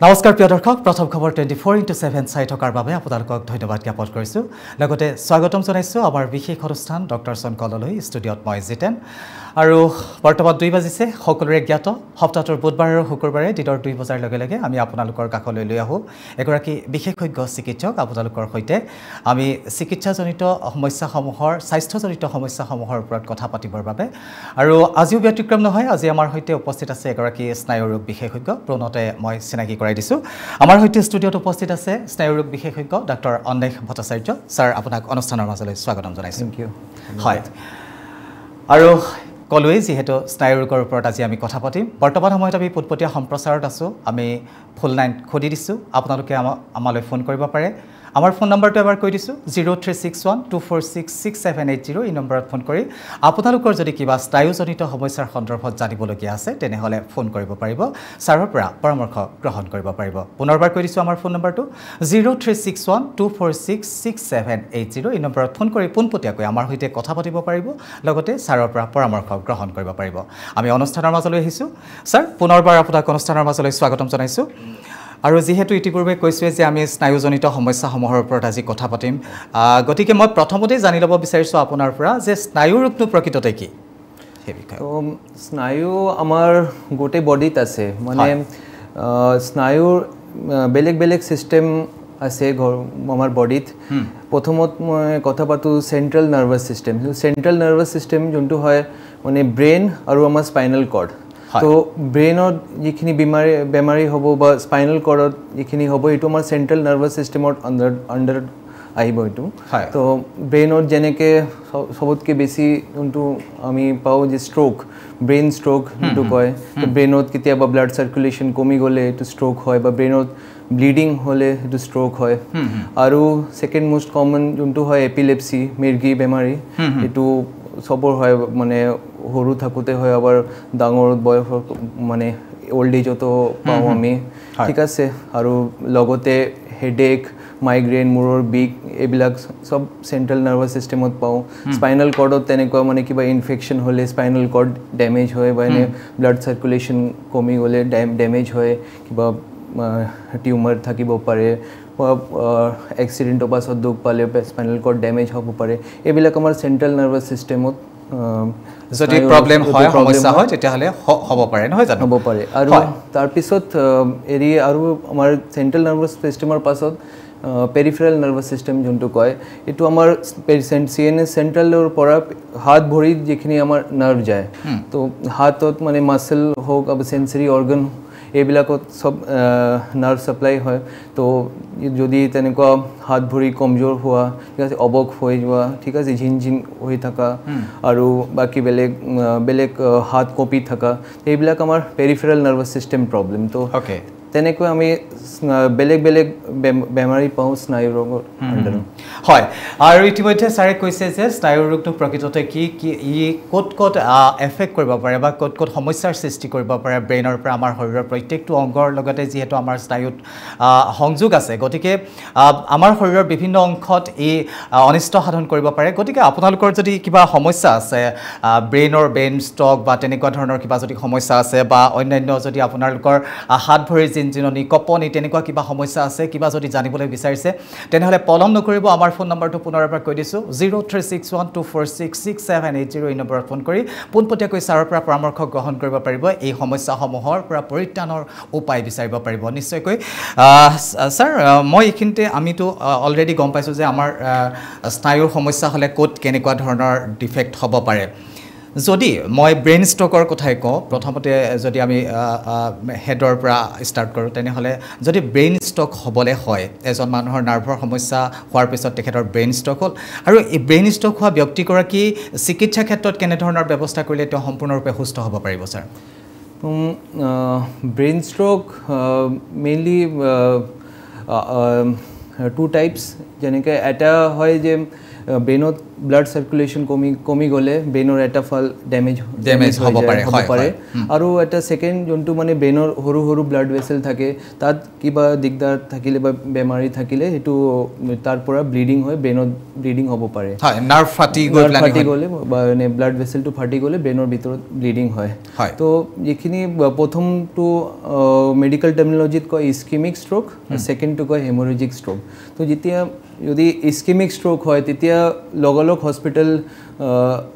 নমস্কাৰ প্ৰিয় দৰ্শক প্ৰথম খবৰ 24x7 চাই থকাৰ বাবে আপোনালোকক ধন্যবাদ জ্ঞাপন কৰিছোঁ লগতে স্বাগতম জনাইছোঁ আমাৰ বিশেষ অনুষ্ঠান ডক্টৰ চনকললৈ ষ্টুডিঅ'ত মই জিতেন আৰু বৰ্তমান 2 বাজিছে সকলোৰে জ্ঞাত সপ্তাহটোৰ বুধবাৰ আৰু শুকুৰবাৰে দিনৰ 2 বজাৰ লগে লগে আমি আপোনালোকৰ কাষলৈ লৈ আহোঁ এগৰাকী বিশেষজ্ঞ চিকিৎসক আপোনালোকৰ সৈতে আমি চিকিৎসাজনিত সমস্যাসমূহৰ স্বাস্থ্যজনিত সমস্যাসমূহৰ ওপৰত কথা পাতিবৰ বাবে আৰু আজিও ব্যতিক্ৰম নহয় আজি আমাৰ সৈতে উপস্থিত আছে এগৰাকী স্নায়ুৰোগ বিশেষজ্ঞ প্ৰণতে মই চিনাকি কৰাই দিছোঁ আমাৰ সৈতে ষ্টুডিঅ'ত উপস্থিত আছে স্নায়ুৰোগ বিশেষজ্ঞ ডক্টৰ অন্বেষ ভট্টাচাৰ্য স্যাৰ আপোনাক অনুষ্ঠানৰ মাজলৈ স্বাগতম জনাইছোঁ থ্যাংক ইউ হয় আৰু কলোৱে যিহেতু স্নায়ুৰোগৰ ওপৰত আজি আমি কথা পাতিম বৰ্তমান সময়ত আমি পোনপটীয়া সম্প্ৰচাৰত আছোঁ আমি ফুল লাইন খুলি দিছোঁ আপোনালোকে আমালৈ ফোন কৰিব পাৰে আমাৰ ফোন নম্বৰটো এবাৰ কৈ দিছোঁ 0361246670 এই নম্বৰত ফোন কৰি আপোনালোকৰ যদি কিবা স্নায়ুজনিত সমস্যাৰ সন্দৰ্ভত জানিবলগীয়া আছে তেনেহ'লে ফোন কৰিব পাৰিব ছাৰৰ পৰা পৰামৰ্শ গ্ৰহণ কৰিব পাৰিব পুনৰবাৰ কৈ দিছোঁ আমাৰ ফোন নম্বৰটো 0361246670 এই নম্বৰত ফোন কৰি পোনপটীয়াকৈ আমাৰ সৈতে কথা পাতিব পাৰিব লগতে ছাৰৰ পৰা পৰামৰ্শ গ্ৰহণ কৰিব পাৰিব আমি অনুষ্ঠানৰ মাজলৈ আহিছোঁ ছাৰ পুনৰবাৰ আপোনাক অনুষ্ঠানৰ মাজলৈ স্বাগতম জনাইছোঁ আৰু যেহেতু ইতিপূৰ্বে কৈছোৱে যে আমি স্নায়ুজনিত সমস্যাসমূহৰ ওপৰত আজি কথা পাতিম গতিকে মই প্ৰথমতে জানি ল'ব বিচাৰিছোঁ আপোনাৰ পৰা যে স্নায়ুৰোগটো প্ৰকৃততে কি সেই বিষয়ে তো স্নায়ু আমাৰ গোটেই বডিত আছে মানে স্নায়ুৰ বেলেগ বেলেগ সিস্টেম আছে আমাৰ বডিত প্ৰথমত মই কথা পাতো central nervous system central nervous system যোনটো হয় মানে ব্ৰেইন আৰু আমাৰ স্পাইনাল কৰ্ড তো ব্ৰেইনত যিখিনি বেমাৰী হ'ব বা স্পাইনাল কৰ্ডত যিখিনি হ'ব এইটো আমাৰ চেন্ট্ৰেল নাৰ্ভাছ চিষ্টেমৰ আণ্ডাৰ আহিব এইটো তো ব্ৰেইনত যেনেকৈ সবতকৈ বেছি যোনটো আমি পাওঁ যে ষ্ট্ৰোক ব্ৰেইন ষ্ট্ৰোক যোনটো কয় তো ব্ৰেইনত কেতিয়াবা ব্লাড চাৰ্কুলেশ্যন কমি গ'লে এইটো ষ্ট্ৰোক হয় বা ব্ৰেইনত ব্লিডিং হ'লে এইটো ষ্ট্ৰোক হয় আৰু ছেকেণ্ড মষ্ট কমন যোনটো হয় এপিলেপচি মিৰ্গী বেমাৰী এইটো সবৰ হয় মানে সৰু থাকোঁতে হয় আবাৰ ডাঙৰ বয়সৰ মানে ওল্ড এজতো পাওঁ আমি ঠিক আছে আৰু লগতে হেডেক মাইগ্ৰেইন মূৰৰ বিষ এইবিলাক সব চেন্ট্ৰেল নাৰ্ভাছ চিষ্টেমত পাওঁ স্পাইনাল কৰ্ডত তেনেকুৱা মানে কিবা ইনফেকশ্যন হ'লে স্পাইনাল কৰ্ড ডেমেজ হয় বা এনে ব্লাড চাৰ্কুলেশ্যন কমি গ'লে ডেমেজ হয় কিবা টিউমাৰ থাকিব পাৰে এক্সিডেণ্টৰ পাছত দুখ পালে স্পাইনাল কৰ্ড ডেমেজ হ'ব পাৰে এইবিলাক আমাৰ চেন্ট্ৰেল নাৰ্ভাছ চিষ্টেমত যদি প্ৰবলেম হয় সমস্যা হয় তেতিয়াহ'লে হ'ব পাৰে নহয় জানো হ'ব পাৰে আৰু তাৰপিছত এৰি আৰু আমাৰ চেন্ট্ৰেল নাৰ্ভাছ চিষ্টেমৰ পাছত পেৰিফেৰাল নাৰ্ভাছ চিষ্টেম যোনটো কয় এইটো আমাৰ CNS চেন্ট্ৰেলৰ পৰা হাত ভৰিত যিখিনি আমাৰ নাৰ্ভ যায় তো হাতত মানে মাছল হওক বা সেন্সৰি অৰ্গান এইবিলাকত সব নাৰ্ভ সাপ্লাই হয় তো যদি তেনেকুৱা হাত ভৰি কমজোৰ হোৱা ঠিক আছে অবক হৈ যোৱা ঠিক আছে ঝিনঝিন হৈ থকা আৰু বাকি বেলেগ হাত কঁপি থকা এইবিলাক আমাৰ পেৰিফেৰাল নাৰ্ভাছ চিষ্টেম প্ৰব্লেম তো তেনেকৈ আমি বেলেগ বেমাৰী পাওঁ স্নায়ু ৰোগৰ আণ্ডাৰত হয় আৰু ইতিমধ্যে ছাৰে কৈছে যে স্নায়ু ৰোগটো প্ৰকৃততে কি ই ক'ত এফেক্ট কৰিব পাৰে বা ক'ত সমস্যাৰ সৃষ্টি কৰিব পাৰে ব্ৰেইনৰ পৰা আমাৰ শৰীৰৰ প্ৰত্যেকটো অংগৰ লগতে যিহেতু আমাৰ স্নায়ুত সংযোগ আছে গতিকে আমাৰ শৰীৰৰ বিভিন্ন অংশত ই অনিষ্ট সাধন কৰিব পাৰে গতিকে আপোনালোকৰ যদি কিবা সমস্যা আছে ব্ৰেইন ষ্ট্ৰক বা তেনেকুৱা ধৰণৰ কিবা যদি সমস্যা আছে বা অন্যান্য যদি আপোনালোকৰ হাত ভৰিৰ জিনজিননি কঁপনি তেনেকুৱা কিবা সমস্যা আছে কিবা যদি জানিবলৈ বিচাৰিছে তেনেহ'লে পলম নকৰিব আমাৰ ফোন নম্বৰটো পুনৰ এবাৰ কৈ দিছোঁ 0361246670 এই নম্বৰত ফোন কৰি পোনপটীয়াকৈ ছাৰৰ পৰা পৰামৰ্শ গ্ৰহণ কৰিব পাৰিব এই সমস্যাসমূহৰ পৰা পৰিত্ৰাণৰ উপায় বিচাৰিব পাৰিব নিশ্চয়কৈ ছাৰ মই এইখিনিতে আমিতো অলৰেডি গম পাইছোঁ যে আমাৰ স্নায়ুৰ সমস্যা হ'লে ক'ত কেনেকুৱা ধৰণৰ ডিফেক্ট হ'ব পাৰে যদি মই ব্ৰেইন ষ্ট্ৰকৰ কথাই কওঁ প্ৰথমতে যদি আমি হেডৰ পৰা ষ্টাৰ্ট কৰোঁ তেনেহ'লে যদি ব্ৰেইন ষ্ট্ৰক হ'বলৈ হয় এজন মানুহৰ নাৰ্ভৰ সমস্যা হোৱাৰ পিছত তেখেতৰ ব্ৰেইন ষ্ট্ৰক হ'ল আৰু এই ব্ৰেইন ষ্ট্ৰক হোৱা ব্যক্তিগৰাকী চিকিৎসা ক্ষেত্ৰত কেনেধৰণৰ ব্যৱস্থা কৰিলে তেওঁ সম্পূৰ্ণৰূপে সুস্থ হ'ব পাৰিব sir brain stroke mainly two types যেনেকৈ এটা হয় যে ব্ৰেইনত ব্লাড সাৰ্কুলেশ্যন কমি গ'লে ব্ৰেইনৰ এটা ফাল ডেমেজ হ'ব পাৰে আৰু এটা সেকেন্ড যোনটো মানে ব্ৰেইনৰ সৰু ব্লাড ভেসেল থাকে তাত কিবা দিগদাৰ থাকিলে বা বেমাৰী থাকিলে হেতু তাৰ পৰা ব্লিডিং হয় ব্ৰেইনত ব্লিডিং হ'ব পাৰে হয় নাৰ্ভ ফাটি গ'লে বা নে ব্লাড ভেসেলটো ফাটি গ'লে ব্ৰেইনৰ ভিতৰত ব্লিডিং হয় তো যিখিনি প্ৰথমটো মেডিকেল টাৰ্মিনোলজিত কয় ইস্কেমিক ষ্ট্ৰোক সেকেন্ডটো কয় হেমোৰেজিক ষ্ট্ৰোক তো যেতিয়া যদি ইস্কেমিক ষ্ট্ৰোক হয় তেতিয়া লগলগ হস্পিটেল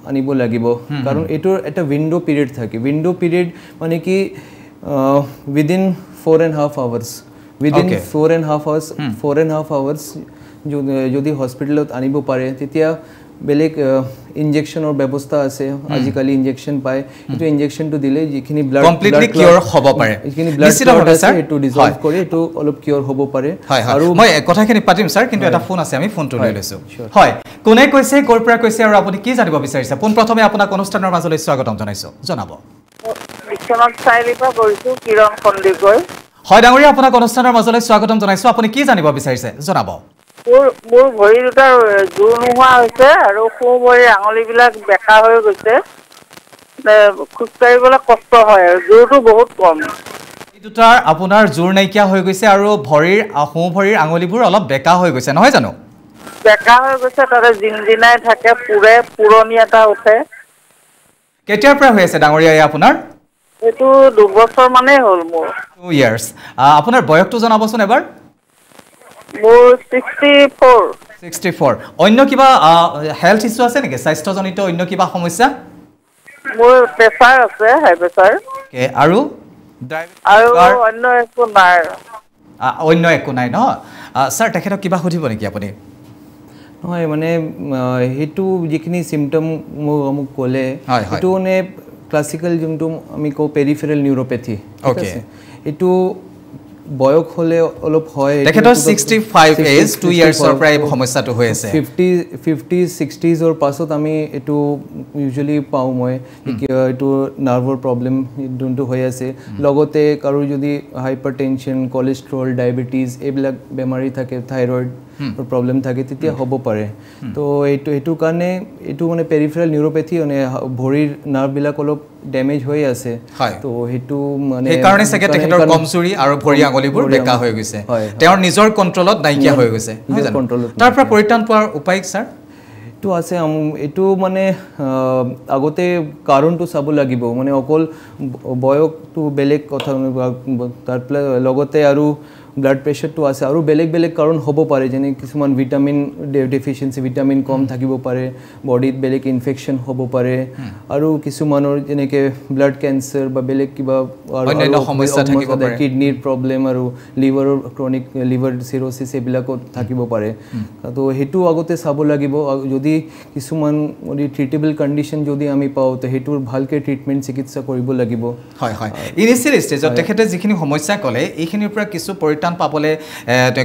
আনিব লাগিব কাৰণ এটোৰ এটা উইন্ডো পিৰিয়ড থাকে উইন্ডো পিৰিয়ড মানে কি within 4.5 hours within 4.5 hours যদি হস্পিটেলত আনিব পাৰে তেতিয়া বেলেগ ইনজেকশনৰ ব্যৱস্থা আছে আজিকালি ইনজেকশন পায় এটো ইনজেকশনটো দিলে যিখিনি ব্লাড কমপ্লিটলি কিউৰ হ'ব পাৰে যিখিনি ব্লাড ক্লট আছে এটো ডিজলভ কৰি এটো অলপ কিউৰ হ'ব পাৰে আৰু মই কথাখিনি পাতিম স্যাৰ কিন্তু এটা ফোন আছে আমি ফোনটো লৈ লৈছো হয় কোনে কৈছে কৰ পৰা কৈছে আৰু আপুনি কি জানিব বিচাৰিছে পোন প্ৰথমে আপোনাক অনুষ্ঠানৰ মাজলৈ স্বাগতম জনাইছো জনাব বিশ্বনাথ চাৰিআলিৰ কৰিছো কিৰণ খণ্ডিকৈ হয় ডাঙৰীয়া আপোনাক অনুষ্ঠানৰ মাজলৈ স্বাগতম জনাইছো আপুনি কি জানিব বিচাৰিছে জনাব মোৰ ভৰি দুটাৰ জোৰ নোহোৱা হৈছে আৰু সোঁ ভৰিৰ আঙুলিবিলাক বেকা হৈ গৈছে খোজকাঢ়িবলৈ কষ্ট হয় আৰু জোৰটো বহুত কম এই দুটাৰ আপোনাৰ জোৰ নাইকিয়া হৈ গৈছে আৰু সোঁ ভৰিৰ আঙুলিবোৰ অলপ বেকা হৈ গৈছে নহয় জানো বেকা হৈ গৈছে তাতে জিনজিনাই থাকে পুৰণি এটা উঠে কেতিয়াৰ পৰা হৈ আছে ডাঙৰীয়া আপোনাৰ এইটো 2 বছৰ মানেই হ'ল মোৰ 2 ইয়াৰ্ছ আপোনাৰ বয়সটো জনাবচোন এবাৰ মোৰ 64 অন্য কিবা হেলথ ইস্যু আছে নেকি স্বাস্থ্যজনিত অন্য কিবা সমস্যা মোৰ প্ৰেছাৰ আছে হাই প্ৰেছাৰ আৰু অন্য একো নাই ন স্যাৰ তেখেতক কিবা সুধিব নেকি আপুনি নহয় মানে হেতু যিখিনি সিম্পটম মোক ক'লে হেতু মানে ক্লাসিক্যাল যোনটো আমি কওঁ পেৰিফেৰাল নিউৰোপেথি ওকে এটো বয়স হলে অলপ হয় তেখেতৰ 65 এজ 2 ইয়াৰ্ছৰ পৰা এই সমস্যাটো হৈ আছে 50 60s অৰ পাছত আমি এটো ইউজুৱেলি পাও মই এটো নাৰ্ভৰ প্ৰবলেম যোনটো হৈ আছে লগতে কাৰো যদি হাইপাৰটেনশন কোলেষ্ট্ৰল ডায়াবেটিস এইবিলাক বেমাৰী থাকে থাইৰয়েড প্ৰবলেম থাকে তেতিয়া হ'ব পাৰে তো এটো কাৰণে এটো মানে পেৰিফেৰাল নিউৰোপেথি মানে ভৰিৰ নাৰ্ভবিলাক অলপ ড্যামেজ হৈ আছে তো হেতু মানে এই কাৰণে সকে তেখেতৰ কমজুৰি আৰু ভৰি আঙুলিবোৰ বেকা হৈ গৈছে তেওঁৰ নিজৰ কন্ট্ৰলত নাইকিয়া হৈ গৈছে তাৰ পৰা পৰিত্ৰাণ পোৱাৰ উপায় স্যাৰ তো আছে এটো মানে আগতে কাৰণটো চাব লাগিব মানে অকল বয়সটো বেলেগ কথা তাৰ লগতে আৰু ব্লাড প্ৰেছাৰটো আছে আৰু বেলেগ কাৰণ হ'ব পাৰে যেনে কিছুমান ভিটামিন ডেফিচিয়েন্সি ভিটামিন কম থাকিব পাৰে বডিত বেলেগ ইনফেকশন হ'ব পাৰে আৰু কিছুমানৰ যেনেকে ব্লাড কেন্সাৰ বা বেলেগ কিবা অন্যান্য সমস্যা থাকিব পাৰে কিডনিৰ প্ৰবলেম আৰু লিভাৰৰ ক্ৰনিক লিভাৰ সিৰোসিস এইবিলাকত থাকিব পাৰে তো হেতু আগতে চাব লাগিব যদি কিছুমান ট্ৰিটেবল কণ্ডিশ্যন যদি আমি পাও তো হেতুৰ ভালকে ট্ৰিটমেন্ট চিকিৎসা কৰিব লাগিব হয় ইনিশিয়েল ষ্টেজত তেখেতে যিখিনি সমস্যা ক'লে এইখিনিৰ পৰা কিছু পৰিত্ৰাণ পাবলে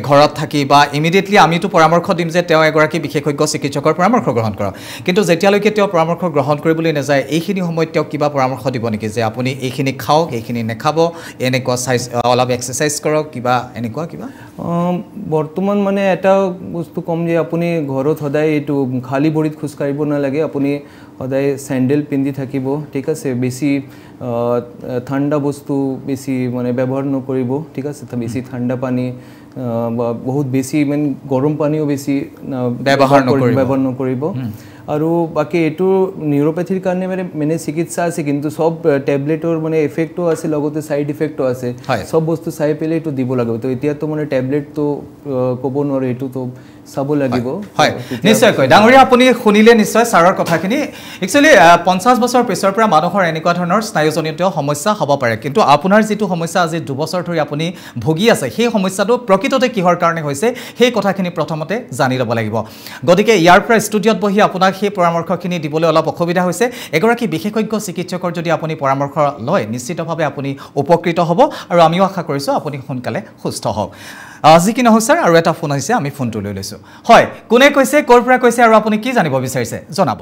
ঘৰত থাকি বা ইমিডিয়েটলি আমিতো পৰামৰ্শ দিম যে তেওঁ এগৰাকী বিশেষজ্ঞ চিকিৎসকৰ পৰামৰ্শ গ্ৰহণ কৰক কিন্তু যেতিয়ালৈকে তেওঁ পৰামৰ্শ গ্ৰহণ কৰিবলৈ নাযায় এইখিনি সময়ত তেওঁ কিবা পৰামৰ্শ দিব নেকি যে আপুনি এইখিনি খাওক এইখিনি নেখাব এনেকুৱা অলপ এক্সাৰসাইজ কৰক কিবা এনেকুৱা কিবা বৰ্তমান মানে এটা বস্তু কম যে আপুনি ঘৰত সদায় এইটো খালি ভৰিত খোজ কাঢ়িব নালাগে আপুনি সদায় স্যান্ডেল পিন্ধি থাকিব ঠিক আছে বেছি ঠাণ্ডা বস্তু বেছি মানে ব্যৱহাৰ নকৰিব ঠিক আছে বেছি ঠাণ্ডা পানী বা বহুত বেছি মানে গৰম পানীও বেছি ব্যৱহাৰ নকৰিব আৰু বাকি এটো নিউৰোপ্যাথিৰ কাৰণে মানে চিকিৎসা আছে কিন্তু সব ট্যাবলেটৰ মানে এফেক্টও আছে লগতে সাইড ইফেক্টও আছে সব বস্তু চাই পেলে এটো দিব লাগিব তো এতিয়া তো মানে ট্যাবলেট তো ক'ব নোৱাৰে এটো তো চাব লাগিব হয় নিশ্চয় কয় ডাঙৰীয়া আপুনি শুনিলে নিশ্চয় সাৰৰ কথাখিনি একচুয়ালি 50 বছৰ পিছৰ পৰা মানুহৰ এনেকুৱা ধৰণৰ স্নায়ুজনিত সমস্যা হ'ব পাৰে কিন্তু আপোনাৰ যেটো সমস্যা আজি 2 বছৰ ধৰি আপুনি ভুগি আছে সেই সমস্যাটো প্ৰকৃততে কিহৰ কাৰণে হৈছে সেই কথাখিনি প্ৰথমতে জানি ল'ব লাগিব গতিকে ইয়াৰ পৰা ষ্টুডিঅত বহি আপোনাক সেই পৰামৰ্শখিনি দিবলৈ অলপ অসুবিধা হৈছে এগৰাকী বিশেষজ্ঞ চিকিৎসকৰ যদি আপুনি পৰামৰ্শ লয় নিশ্চিতভাৱে আপুনি উপকৃত হ'ব আৰু আমিও আশা কৰিছো আপুনি সোনকালে সুস্থ হওক আজি কি নহয় স্যাৰ আৰু এটা ফোন আহিছে আমি ফোনটো লৈ লৈছো হয় কোনে কৈছে কৰ পৰা কৈছে আৰু আপুনি কি জানিব বিচাৰিছে জনাব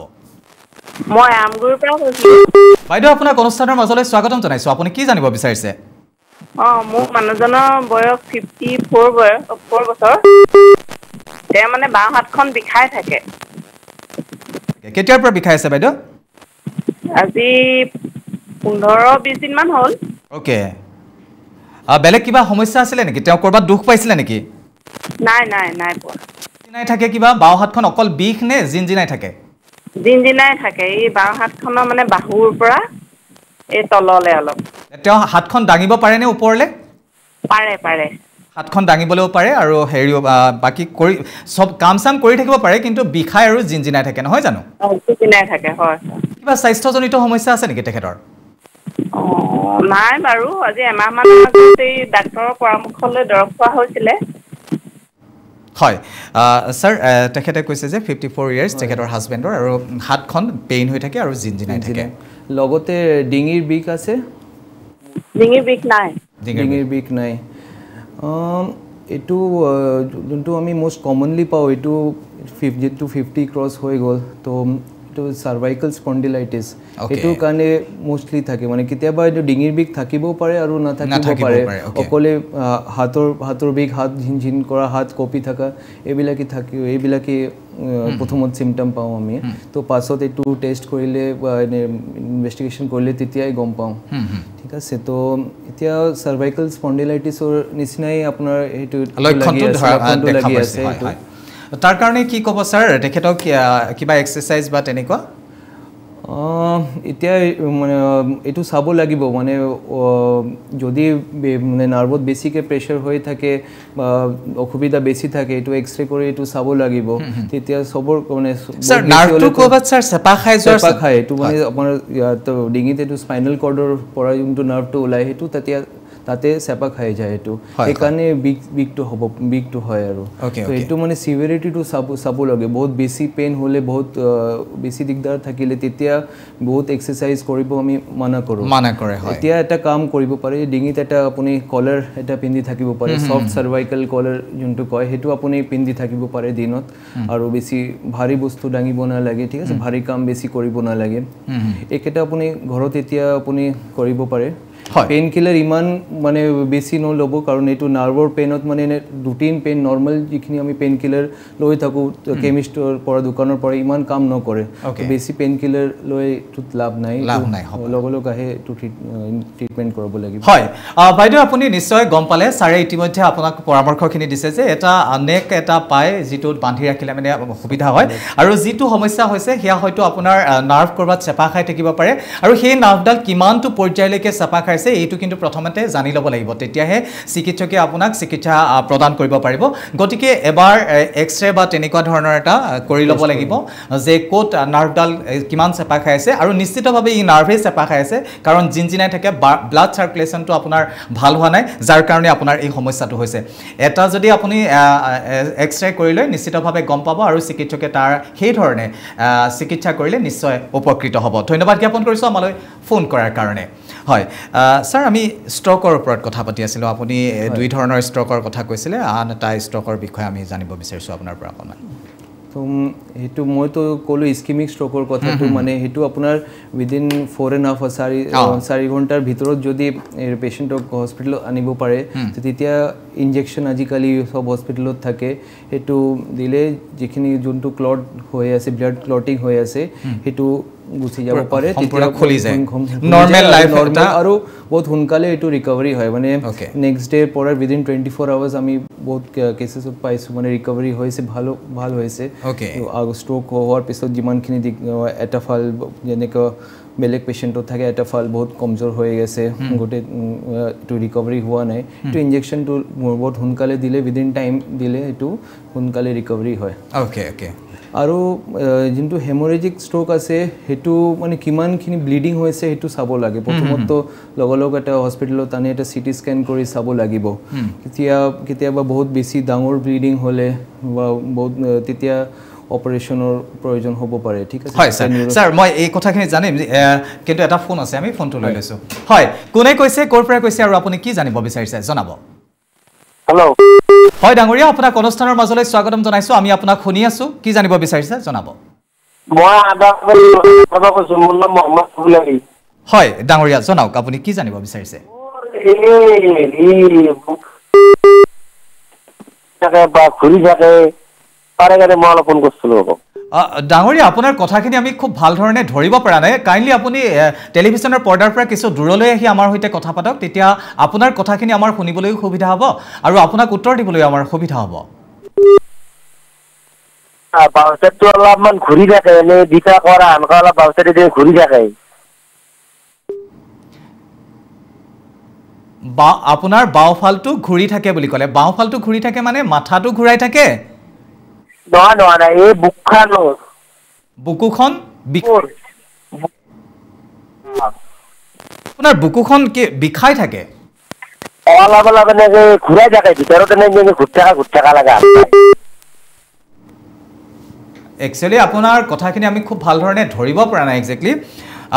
মই আমগুৰিৰ পৰা কৈছো বাইদেউ আপোনাক অনুষ্ঠানৰ মাজলৈ স্বাগতম জনাইছো আপুনি কি জানিব বিচাৰিছে মোৰ মানুহজনৰ বয়স 54 বছৰ তেওঁ মানে বাওঁ হাতখন বিষাই থাকে কেতিয়াৰ পৰা বিষাই আছে বাইদেউ আজি 15-20 দিন মান হ'ল ওকে বেলেগ কিবা সমস্যা আছিলে নেকি তেওঁ কৰবাত দুখ পাইছিলে নেকি নাই পোৱা জিনজিনাই থাকে কিবা বাও হাতখন অকল বিষ নে জিনজিনাই থাকে জিনজিনাই থাকে এই বাওঁ হাতখনৰ মানে বাহুৰ পৰা এই তললে অলপ তেওঁ হাতখন দাঙিব পাৰে নে ওপৰলে পাৰে হাতখন দাঙিবলৈও পাৰে আৰু হেৰিও বাকি কৰি সব কাম চাম কৰি থাকিব পাৰে কিন্তু বিষাই আৰু জিনজিনাই থাকে নহয় জানো জিনজিনাই থাকে হয় কিবা স্বাস্থ্যজনিত সমস্যা আছে নেকি তেখেতৰ নাই বাৰু আজি এমাহ মান আগতে ডাক্তৰৰ পৰামৰ্শ লৈ দৰৱ খোৱা হৈছিলে হয় স্যাৰ তেখেতে কৈছে যে 54 ইয়াৰ্স তেখেতৰ হাজবেণ্ডৰ আৰু হাতখন পেইন হৈ থাকে আৰু জিনজিনাই থাকে লগতে ডিঙিৰ বিষ আছে ডিঙিৰ বিষ নাই ডিঙিৰ বিষ নাই এইটো যোনটো আমি মোষ্ট কমনলি পাওঁ এইটো 50 ক্ৰছ হৈ গ'ল তো এইটো চাৰ্ভাইকেল স্পণ্ডিলাইটিছ এইটো কাৰণে মোষ্টলি থাকে মানে কেতিয়াবা এইটো ডিঙিৰ বিষ থাকিবও পাৰে আৰু নাথাকিব পাৰে অকলে হাতৰ বিষ হাত ঝিনঝিন কৰা হাত কঁপি থকা এইবিলাকে প্ৰথমত চিমটম পাওঁ আমি তো পাছত এইটো টেষ্ট কৰিলে বা ইনভেষ্টিগেশ্যন কৰিলে তেতিয়াই গম পাওঁ ঠিক আছে তো এতিয়া চাৰ্ভাইকেল স্পণ্ডিলাইটিছৰ নিচিনাই আপোনাৰ এইটো লক্ষণটো লাগি আছে তাৰ কাৰণে কি ক'ব স্যাৰ তেখেতক কিবা এক্সাৰসাইজ বা তেনেকুৱা এতিয়া মানে এইটো চাব লাগিব মানে যদি মানে নাৰ্ভত বেছিকৈ প্ৰেছাৰ হৈ থাকে বা অসুবিধা বেছি থাকে এইটো এক্সৰে কৰি এইটো চাব লাগিব তেতিয়া সবৰ মানে স্যাৰ নাৰ্ভটো ক'বাত স্যাৰ চেপা খাই এইটো মানে আপোনাৰ ডিঙিত এইটো স্পাইনেল কৰ্ডৰ পৰা যোনটো নাৰ্ভটো ওলাই সেইটো তাতে চেপা খাই যায় এইটো সেইকাৰণে বিগটো হয় আৰু তো এইটো মানে চিভিৰিটিটো চাব লাগে বহুত বেছি পেইন হ'লে বহুত বেছি দিগদাৰ থাকিলে তেতিয়া বহুত এক্সাৰসাইজ কৰিব আমি মানা কৰে এতিয়া এটা কাম কৰিব পাৰে ডিঙিত এটা আপুনি কলাৰ এটা পিন্ধি থাকিব পাৰে সফ্ট চাৰ্ভাইকেল কলাৰ যোনটো কয় সেইটো আপুনি পিন্ধি থাকিব পাৰে দিনত আৰু বেছি ভাৰী বস্তু দাঙিব নালাগে ঠিক আছে ভাৰী কাম বেছি কৰিব নালাগে এইকেইটা আপুনি ঘৰত এতিয়া আপুনি কৰিব পাৰে পেইন কিলাৰ ইমান মানে বেছি নল'ব কাৰণ এইটো নাৰ্ভৰ পেইনত মানে ৰুটিন পেইন নৰ্মেল যিখিনি আমি পেইন কিলাৰ লৈ থাকোঁ কেমিষ্টৰ পৰা দোকানৰ পৰা ইমান কাম নকৰে বেছি পেইন কিলাৰ লৈ এইটোত লাভ নাই লগ আহে এইটো ট্ৰিটমেণ্ট কৰাব লাগিব হয় বাইদেউ আপুনি নিশ্চয় গম পালে ছাৰে ইতিমধ্যে আপোনাক পৰামৰ্শখিনি দিছে যে এটা পায় যিটো বান্ধি ৰাখিলে মানে সুবিধা হয় আৰু যিটো সমস্যা হৈছে সেয়া হয়তো আপোনাৰ নাৰ্ভ কৰবাত চেপা খাই থাকিব পাৰে আৰু সেই নাৰ্ভডাল কিমানটো পৰ্যায়লৈকে চেপা খাইছে এইটো কিন্তু প্ৰথমতে জানি ল'ব লাগিব তেতিয়াহে চিকিৎসকে আপোনাক চিকিৎসা প্ৰদান কৰিব পাৰিব গতিকে এবাৰ এক্সৰে বা তেনেকুৱা ধৰণৰ এটা কৰি ল'ব লাগিব যে ক'ত নাৰ্ভডাল কিমান চেপা খাই আছে আৰু নিশ্চিতভাৱে ই নাৰ্ভেই চেপা খাই আছে কাৰণ জিনজিনাই থাকে ব্লাড চাৰ্কুলেশ্যনটো আপোনাৰ ভাল হোৱা নাই যাৰ কাৰণে আপোনাৰ এই সমস্যাটো হৈছে এটা যদি আপুনি এক্সৰে কৰি লৈ নিশ্চিতভাৱে গম পাব আৰু চিকিৎসকে তাৰ সেই ধৰণে চিকিৎসা কৰিলে নিশ্চয় উপকৃত হ'ব ধন্যবাদ জ্ঞাপন কৰিছোঁ আমালৈ ফোন কৰাৰ কাৰণে হয় স্যাৰ আমি ষ্ট্ৰকৰ ওপৰত কথা পাতি আছিলোঁ আপুনি দুই ধৰণৰ ষ্ট্ৰকৰ কথা কৈছিলে আন এটা ষ্ট্ৰকৰ বিষয়ে আমি জানিব বিচাৰিছোঁ আপোনাৰ পৰা অকণমান তো সেইটো মইতো ক'লোঁ ইস্কিমিক ষ্ট্ৰকৰ কথাটো মানে সেইটো আপোনাৰ উইদিন 4.5 ঘণ্টাৰ ভিতৰত যদি পেচেণ্টক হস্পিটেলত আনিব পাৰে তেতিয়া ইনজেকশ্যন আজিকালি সব হস্পিটেলত থাকে সেইটো দিলে যিখিনি যোনটো ক্লট হৈ আছে ব্লাড ক্লটিং হৈ আছে সেইটো গুচি যাব পাৰে তেতিয়া খুলি যায় নৰ্মেল লাইফ এটা আৰু বহুত সোনকালে এইটো ৰিকভাৰী হয় মানে নেক্সট ডে পৰা উইদিন 24 আৱাৰ্ছ আমি বহুত কেছেছত পাইছোঁ মানে ৰিকভাৰী হৈছে ভাল হৈছে আৰু ষ্ট্ৰক হোৱাৰ পিছত যিমানখিনি এটা ফাল যেনেকৈ বেলেগ পেচেণ্টত থাকে এটা ফাল বহুত কমজোৰ হৈ গৈছে গোটেই এইটো ৰিকভাৰী হোৱা নাই এইটো ইনজেকশ্যনটো বহুত সোনকালে দিলে উইদিন টাইম দিলে এইটো সোনকালে ৰিকভাৰী হয় আৰু যোনটো হেমৰেজিক ষ্ট্ৰক আছে সেইটো মানে কিমানখিনি ব্লিডিং হৈছে সেইটো চাব লাগে প্ৰথমতো লগ এটা হস্পিটেলত আনি এটা চিটি স্কেন কৰি চাব লাগিব কেতিয়াবা বহুত বেছি ডাঙৰ ব্লিডিং হ'লে বা বহুত তেতিয়া অপাৰেশ্যনৰ প্ৰয়োজন হ'ব পাৰে ঠিক আছে হয় স্যাৰ মই এই কথাখিনি জানিম কিন্তু এটা ফোন আছে আমি ফোনটো লৈ লৈছোঁ হয় কোনে কৈছে ক'ৰ পৰা কৈছে আৰু আপুনি কি জানিব বিচাৰিছে জনাব হেল্ল' হয় ডাঙৰীয়া আপোনাক অনুষ্ঠানৰ মাজলৈ স্বাগতম জনাইছোঁ আমি আপোনাক শুনি আছোঁ কি জানিব বিচাৰিছে জনাব হয় ডাঙৰীয়া জনাওক আপুনি কি জানিব বিচাৰিছে ডাঙৰীয়া আপোনাৰ কথাখিনি আমি খুব ভাল ধৰণে ধৰিব পৰা নাই কাইণ্ডলি আপুনি টেলিভিছনৰ পৰ্দাৰ পৰা কিছু দূৰলৈ আহি আমাৰ সৈতে কথা পাতক তেতিয়া আপোনাৰ কথাখিনি আমাৰ শুনিবলৈ সুবিধা হ'ব আৰু আপোনাক উত্তৰ দিবলৈ আমাৰ সুবিধা হ'ব বাউচাৰটো অলপমান ঘূৰি থাকে এনে দিশা কৰা আনকা অলপ বাউচাৰে দিয়ে ঘূৰি থাকে আপোনাৰ বাওঁফালটো ঘূৰি থাকে বুলি ক'লে বাওঁফালটো ঘূৰি থাকে মানে মাথাটো ঘূৰাই থাকে নহয় এই বুকুখন আপোনাৰ বুকুখন কি বিষাই থাকে অলপ এনেকে ঘূৰাই থাকে ভিতৰত এনেকে ঘূৰি থকা লগা একচুৱেলি আপোনাৰ কথাখিনি আমি খুব ভাল ধৰণে ধৰিব পৰা নাই একজেক্টলি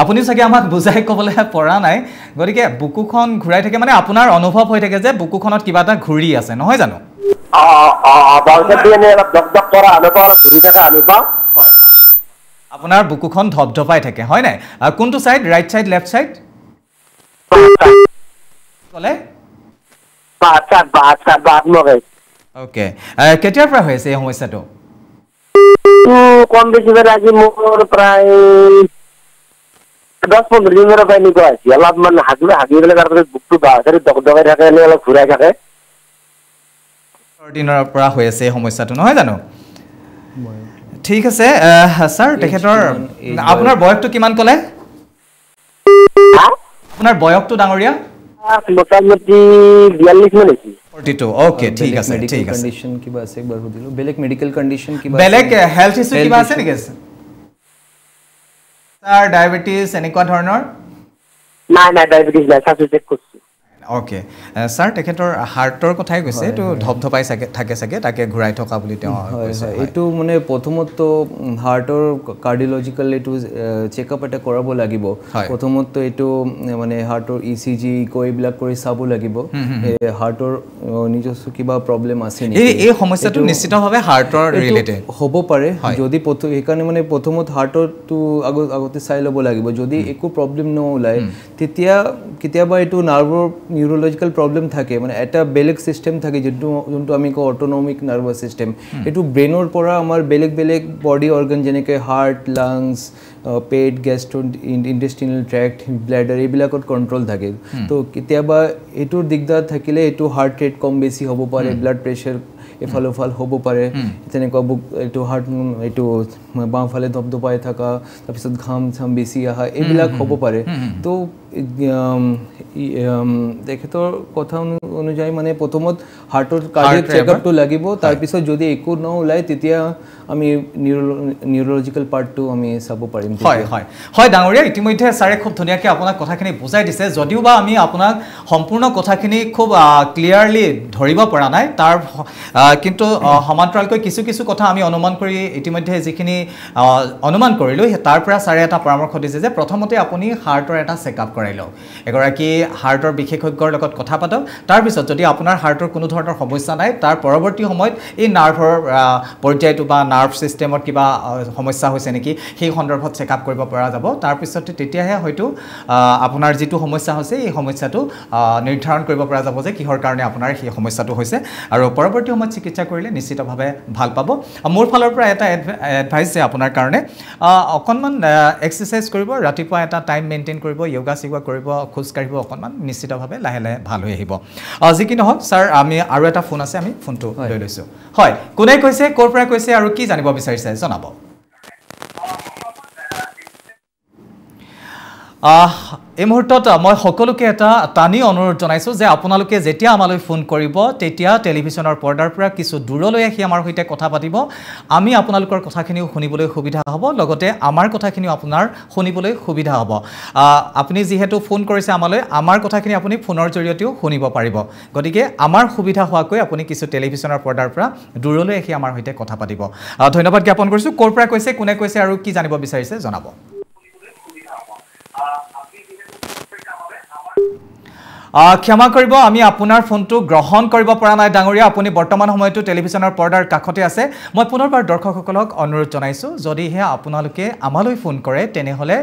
আপুনি চাগে আমাক বুজাই ক'বলৈ পৰা নাই গতিকে বুকুখন ঘূৰাই থাকে মানে আপোনাৰ অনুভৱ হৈ থাকে যে বুকুখনত কিবা এটা ঘূৰি আছে নহয় জানো আপোনাৰ বুকুখন ধপধপাই থাকে হয় নাই কোনটো side right side left side ক'লে ওকে কেতিয়াৰ পৰা হৈ আছে এই সমস্যাটো কম বেছি আজি মোৰ প্ৰায় 10-15 দিনৰ পৰা এনেকুৱা আছে অলপমান হাগি পেলাই তাৰপিছত বুকটো বাহাৰি দগদগাই থাকে এনে অলপ ঘূৰাই থাকে দিনৰ পৰা হৈ আছে এই সমস্যাটো নহয় জানো ঠিক আছে স্যাৰ তেখেতৰ আপোনাৰ বয়সটো কিমান ক'লে আপোনাৰ বয়সটো ডাঙৰীয়া মোটামুটি 42 মান হৈছে 42 ওকে ঠিক আছে কন্ডিশন কিবা আছে একবাৰ সুধিলো বেলেগ মেডিকেল কন্ডিশন কিবা বেলেগ হেলথ ইস্যু কিবা আছে নেকি স্যাৰ ডায়াবেটিস এনেকুৱা ধৰণৰ নাই ডায়াবেটিস নাই সাথে চেক কৰছি ওকে স্যাৰ তেখেতৰ হাৰ্টৰ কথাই কৈছে এটো ধপধপাই থাকে তাকে ঘূৰাই থকা বুলি তেওঁ কৈছে এটো মানে প্ৰথমত হাৰ্টৰ কাৰ্ডিওলজিক্যাল এটো চেকআপ এটা কৰাব লাগিব প্ৰথমত এটো মানে হাৰ্টৰ ইসিজি কোইবিলাক কৰি চাব লাগিব হাৰ্টৰ নিজস্ব কিবা প্ৰবলেম আছে নেকি এই সমস্যাটো নিশ্চিতভাৱে হাৰ্টৰ ৰিলেটেড হ'ব পাৰে যদি একানে মানে প্ৰথমত হাৰ্টৰ টু আগতে চাই ল'ব লাগিব যদি একো প্ৰবলেম নওলাই তেতিয়া কেতিয়াবা এটো নাৰ্ভৰ নিউরোলজিক্যাল প্রবলেম থাকে মানে এটা বেলেগ সিস্টেম থাকে যোনটো আমি কো অটোনমিক নার্ভাস সিস্টেম এটু ব্ৰেনৰ পৰা আমাৰ বেলেগ বডি অৰ্গান যেনেকে হাৰ্ট লাংস পেট গ্যাস্ট্ৰো ইন্টেস্টিনাল ট্ৰ্যাক্ট ব্লাডাৰ এইবিলাকত কন্ট্ৰোল থাকে তো কেতিয়াবা এটুৰ দিগদাৰ থাকিলে এটু হাৰ্ট ৰেট কম বেছি হ'ব পাৰে ব্লাড প্ৰেছাৰ এফালফাল হ'ব পাৰে তেনেকুৱা এটু হাৰ্ট এটু বাওঁফালে ধপধপাই থকা তাৰপিছত ঘাম বেছি আহা এইবিলাক হ'ব পাৰে তো তেখেতৰ কথা অনুযায়ী মানে প্ৰথমত হাৰ্টৰ কাৰ্ডিয়াক চেকআপটো লাগিব তাৰপিছত যদি একো নওলাই তেতিয়া আমি নিউৰোলজিক্যাল পাৰ্টটো আমি চাব পাৰিম হয় ডাঙৰীয়া ইতিমধ্যে ছাৰে খুব ধুনীয়াকৈ আপোনাক কথাখিনি বুজাই দিছে যদিও বা আমি আপোনাক সম্পূৰ্ণ কথাখিনি খুব ক্লিয়াৰলি ধৰিব পৰা নাই তাৰ কিন্তু সমান্তৰালকৈ কিছু কথা আমি অনুমান কৰি ইতিমধ্যে যিখিনি অনুমান কৰিলোঁ তাৰ পৰা ছাৰে এটা পৰামৰ্শ দিছে যে প্ৰথমতে আপুনি হাৰ্টৰ এটা চেকআপ কৰাই লওক এগৰাকী হাৰ্টৰ বিশেষজ্ঞৰ লগত কথা পাতক তাৰপিছত যদি আপোনাৰ হাৰ্টৰ কোনো ধৰণৰ সমস্যা নাই তাৰ পৰৱৰ্তী সময়ত এই নাৰ্ভৰ পৰ্যায়টো বা নাৰ্ভ সিস্টেমত কিবা সমস্যা হৈছে নেকি সেই সন্দৰ্ভত চেকআপ কৰিব পৰা যাব তাৰপিছত তেতিয়াহে হয়তো আপোনাৰ যিটো সমস্যা হৈছে এই সমস্যাটো নিৰ্ধাৰণ কৰিব পৰা যাব যে কিহৰ কাৰণে আপোনাৰ সেই সমস্যাটো হৈছে আৰু পৰৱৰ্তী সময়ত চিকিৎসা কৰিলে নিশ্চিতভাৱে ভাল পাব মোৰ ফালৰ পৰা এটা এডভাইস যে আপোনাৰ কাৰণে অকণমান এক্সাৰসাইজ কৰিব ৰাতিপুৱা এটা টাইম মেইনটেইন কৰিব যোগা সিগোৱা কৰিব খোজ কাঢ়িব অকণমান নিশ্চিতভাৱে লাহে ভাল হৈ আহিব যি কি নহওক ছাৰ আমি আৰু এটা ফোন আছে আমি ফোনটো লৈ লৈছোঁ হয় কোনে কৈছে ক'ৰ পৰা কৈছে আৰু কি জানিব বিচাৰিছে জনাব এই মুহূৰ্তত মই সকলোকে এটা টানি অনুৰোধ জনাইছোঁ যে আপোনালোকে যেতিয়া আমালৈ ফোন কৰিব তেতিয়া টেলিভিছনৰ পৰ্দাৰ পৰা কিছু দূৰলৈ আহি আমাৰ সৈতে কথা পাতিব আমি আপোনালোকৰ কথাখিনিও শুনিবলৈ সুবিধা হ'ব লগতে আমাৰ কথাখিনিও আপোনাৰ শুনিবলৈ সুবিধা হ'ব আপুনি যিহেতু ফোন কৰিছে আমালৈ আমাৰ কথাখিনি আপুনি ফোনৰ জৰিয়তেও শুনিব পাৰিব গতিকে আমাৰ সুবিধা হোৱাকৈ আপুনি কিছু টেলিভিছনৰ পৰ্দাৰ পৰা দূৰলৈ আহি আমাৰ সৈতে কথা পাতিব ধন্যবাদ জ্ঞাপন কৰিছোঁ ক'ৰ পৰা কৈছে কোনে কৈছে আৰু কি জানিব বিচাৰিছে জনাব ক্ষমা কৰিব আমি আপোনাৰ ফোনটো গ্ৰহণ কৰিব পৰা নাই ডাঙৰীয়া আপুনি বৰ্তমান সময়তো টেলিভিছনৰ পৰ্দাৰ কাষতে আছে মই পুনৰবাৰ দৰ্শকসকলক অনুৰোধ জনাইছোঁ যদিহে আপোনালোকে আমালৈ ফোন কৰে তেনেহ'লে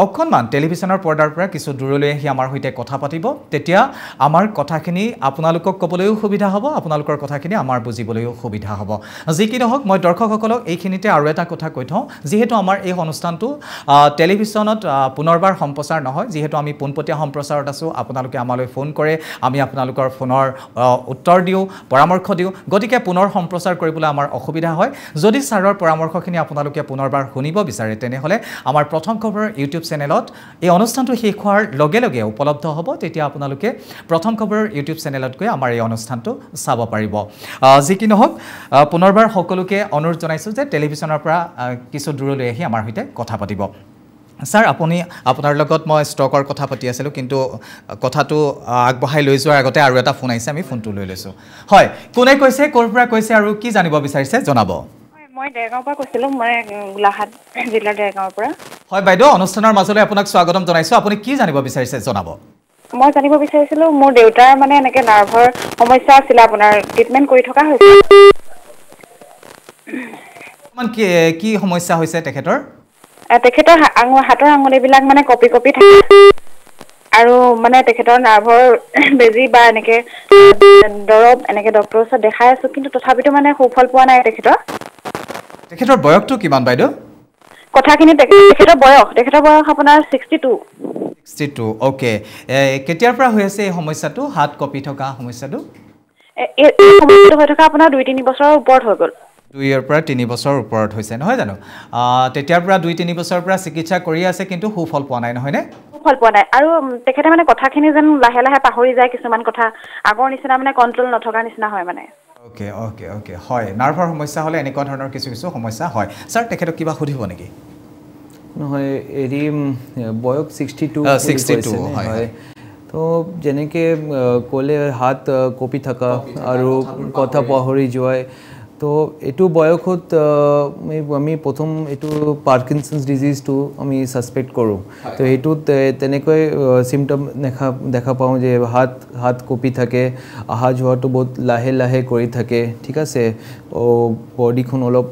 অকণমান টেলিভিশ্যনৰ পৰ্দাৰ পৰা কিছু দূৰলৈ আহি আমাৰ সৈতে কথা পাতিব তেতিয়া আমাৰ কথাখিনি আপোনালোকক ক'বলৈও সুবিধা হ'ব আপোনালোকৰ কথাখিনি আমাৰ বুজিবলৈও সুবিধা হ'ব যি কি নহওক মই দৰ্শকসকলক এইখিনিতে আৰু এটা কথা কৈ থওঁ যিহেতু আমাৰ এই অনুষ্ঠানটো টেলিভিশ্যনত পুনৰবাৰ সম্প্ৰচাৰ নহয় যিহেতু আমি পোনপটীয়া সম্প্ৰচাৰত আছোঁ আপোনালোকে আমালৈ ফোন কৰে আমি আপোনালোকৰ ফোনৰ উত্তৰ দিওঁ পৰামৰ্শ দিওঁ গতিকে পুনৰ সম্প্ৰচাৰ কৰিবলৈ আমাৰ অসুবিধা হয় যদি ছাৰৰ পৰামৰ্শখিনি আপোনালোকে পুনৰবাৰ শুনিব বিচাৰে তেনেহ'লে আমাৰ প্ৰথম খবৰ ইউটিউব চেনেলত এই অনুষ্ঠানটো শেষ হোৱাৰ লগে লগে উপলব্ধ হ'ব তেতিয়া আপোনালোকে প্ৰথম খবৰ ইউটিউব চেনেলত গৈ আমাৰ এই অনুষ্ঠানটো চাব পাৰিব যি কি নহওক পুনৰবাৰ সকলোকে অনুৰোধ জনাইছোঁ যে টেলিভিশ্যনৰ পৰা কিছু দূৰলৈ আহি আমাৰ সৈতে কথা পাতিব ছাৰ আপুনি আপোনাৰ লগত মই ষ্টকৰ কথা পাতি আছিলোঁ কিন্তু কথাটো আগবঢ়াই লৈ যোৱাৰ আগতে আৰু এটা ফোন আহিছে আমি ফোনটো লৈ লৈছোঁ হয় কোনে কৈছে ক'ৰ পৰা কৈছে আৰু কি জানিব বিচাৰিছে জনাব মই দেৰগাঁৱৰ পৰা কৈছিলোঁ মই গোলাঘাট জিলাৰ দেৰগাঁৱৰ পৰা হয় বাইদেউ অনুষ্ঠানৰ মাজলৈ আপোনাক স্বাগতম জনাইছোঁ আপুনি কি জানিব বিচাৰিছে জনাব মই জানিব বিচাৰিছিলোঁ মোৰ দেউতাৰ মানে এনেকৈ নাৰ্ভৰ সমস্যা আছিলে আপোনাৰ ট্ৰিটমেণ্ট কৰি থকা হৈছে কি সমস্যা হৈছে তেখেতৰ তেখেতৰ হাতৰ আঙুলিবিলাক মানে কপি কপি থাকে আৰু মানে তেখেতৰ নাৰ্ভৰ বেজী বা এনেকৈ দৰৱ এনেকৈ ডক্টৰৰ ওচৰত দেখাই আছোঁ কিন্তু তথাপিতো মানে সুফল পোৱা নাই তেখেতৰ বয়সটো কিমান বাইদেউ কথাখিনি তেখেতৰ বয়স আপোনাৰ 62 অ'কে কেতিয়াৰ পৰা হৈ আছে এই সমস্যাটো হাত কপি থকা সমস্যাটো এই সমস্যাটো হৈ থকা আপোনাৰ 2-3 বছৰৰ ওপৰত হৈ গ'ল 2 পৰা 3 বছৰ ওপৰত হৈছে নহয় জানো তেতিয়াৰ পৰা 2-3 বছৰৰ পৰা চিকিৎসা কৰি আছে কিন্তু সুফল পোৱা নাই নহয়নে সুফল পোৱা নাই আৰু তেখেতে মানে কথাখিনি যেন লাহে লাহে পাহৰি যায় কিছুমান কথা আগৰ নিচিনা মানে কণ্ট্ৰল নথকাৰ নিচিনা হয় মানে অ'কে হয় নাৰ্ভৰ সমস্যা হ'লে এনেকুৱা ধৰণৰ কিছু সমস্যা হয় ছাৰ তেখেতক কিবা সুধিব নেকি নহয় এৰি বয়স 62 হয় তো যেনেকৈ ক'লে হাত কপি থকা আৰু কথা পাহৰি যোৱাই তো এইটো বয়সত আমি প্ৰথম এইটো পাৰ্কিনছন্স ডিজিজটো আমি ছাছপেক্ট কৰোঁ তো এইটোত তেনেকৈ চিমটম দেখা পাওঁ যে হাত কপি থাকে অহা যোৱাটো বহুত লাহে লাহে কৰি থাকে ঠিক আছে বডিখন অলপ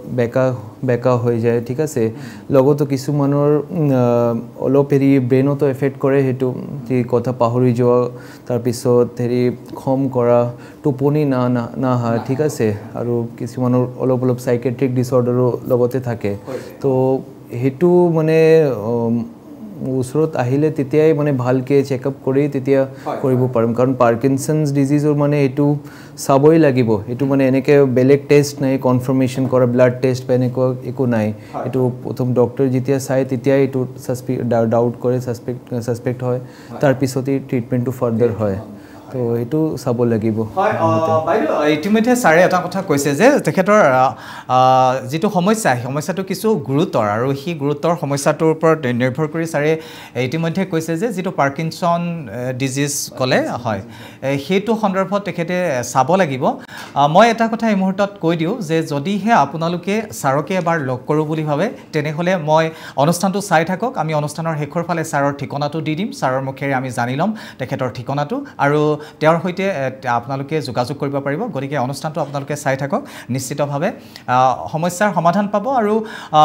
বেকা হৈ যায় ঠিক আছে লগতো কিছুমানৰ অলপ ব্ৰেইনতো এফেক্ট কৰে সেইটো কথা পাহৰি যোৱা তাৰপিছত খম কৰা টোপনি নাহা ঠিক আছে আৰু কিছুমানৰ অলপ সাইকেট্ৰিক ডিছঅৰ্ডাৰো লগতে থাকে তো সেইটো মানে ওচৰত আহিলে তেতিয়াই মানে ভালকৈ চেকআপ কৰি তেতিয়া কৰিব পাৰিম কাৰণ পাৰ্কিনছন্স ডিজিজৰ মানে এইটো চাবই লাগিব এইটো মানে এনেকৈ বেলেগ টেষ্ট নাই কনফাৰ্মেশ্যন কৰা ব্লাড টেষ্ট বা এনেকুৱা একো নাই এইটো প্ৰথম ডক্টৰ যেতিয়া চাই তেতিয়াই এইটো ডাউট কৰে ছাছপেক্ট হয় তাৰপিছতেই ট্ৰিটমেণ্টটো ফাৰ্ডাৰ হয় তো এইটো চাব লাগিব ইতিমধ্যে ছাৰে এটা কথা কৈছে যে তেখেতৰ যিটো সমস্যাটো কিছু গুৰুতৰ আৰু সেই গুৰুতৰ সমস্যাটোৰ ওপৰত নিৰ্ভৰ কৰি ছাৰে ইতিমধ্যে কৈছে যে যিটো পাৰ্কিনছন ডিজিজ ক'লে হয় সেইটো সন্দৰ্ভত তেখেতে চাব লাগিব মই এটা কথা এই মুহূৰ্তত কৈ দিওঁ যে যদিহে আপোনালোকে ছাৰকে এবাৰ লগ কৰোঁ বুলি ভাবে তেনেহ'লে মই অনুষ্ঠানটো চাই থাকক আমি অনুষ্ঠানৰ শেষৰ ফালে ছাৰৰ ঠিকনাটো দি দিম ছাৰৰ মুখেৰে আমি জানি ল'ম তেখেতৰ ঠিকনাটো আৰু তেওঁৰ সৈতে আপোনালোকে যোগাযোগ কৰিব পাৰিব গতিকে অনুষ্ঠানটো আপোনালোকে চাই থাকক নিশ্চিতভাৱে সমস্যাৰ সমাধান পাব আৰু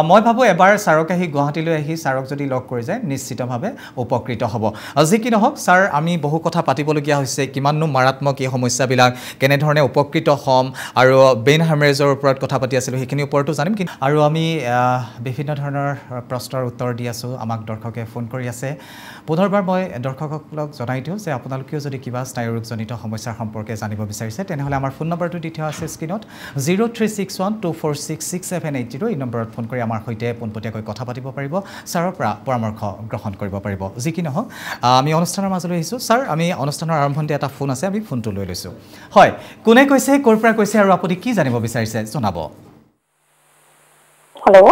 মই ভাবোঁ এবাৰ ছাৰক আহি গুৱাহাটীলৈ আহি ছাৰক যদি লগ কৰি যায় নিশ্চিতভাৱে উপকৃত হ'ব যি কি নহওক ছাৰ আমি বহু কথা পাতিবলগীয়া হৈছে কিমাননো মাৰাত্মক এই সমস্যাবিলাক কেনেধৰণে উপকৃত হ'ম আৰু ব্ৰেইন হেমাৰেজৰ ওপৰত কথা পাতি আছিলোঁ সেইখিনিৰ ওপৰতো জানিম কিন্তু আৰু আমি বিভিন্ন ধৰণৰ প্ৰশ্নৰ উত্তৰ দি আছোঁ আমাক দৰ্শকে ফোন কৰি আছে পুনৰবাৰ মই দৰ্শকসকলক জনাই দিওঁ যে আপোনালোকেও যদি কিবা স্নায়ুৰোগজনিত সমস্যাৰ সম্পৰ্কে জানিব বিচাৰিছে তেনেহ'লে আমাৰ ফোন নম্বৰটো দি থোৱা আছে স্ক্ৰীণত 0361246670 এই নম্বৰত ফোন কৰি আমাৰ সৈতে পোনপটীয়াকৈ কথা পাতিব পাৰিব ছাৰৰ পৰা পৰামৰ্শ গ্ৰহণ কৰিব পাৰিব যি কি নহওক আমি অনুষ্ঠানৰ মাজলৈ আহিছোঁ ছাৰ আমি অনুষ্ঠানৰ আৰম্ভণিতে এটা ফোন আছে আমি ফোনটো লৈ লৈছোঁ হয় কোনে কৈছে ক'ৰ পৰা কৈছে আৰু আপুনি কি জানিব বিচাৰিছে জনাব হেল্ল'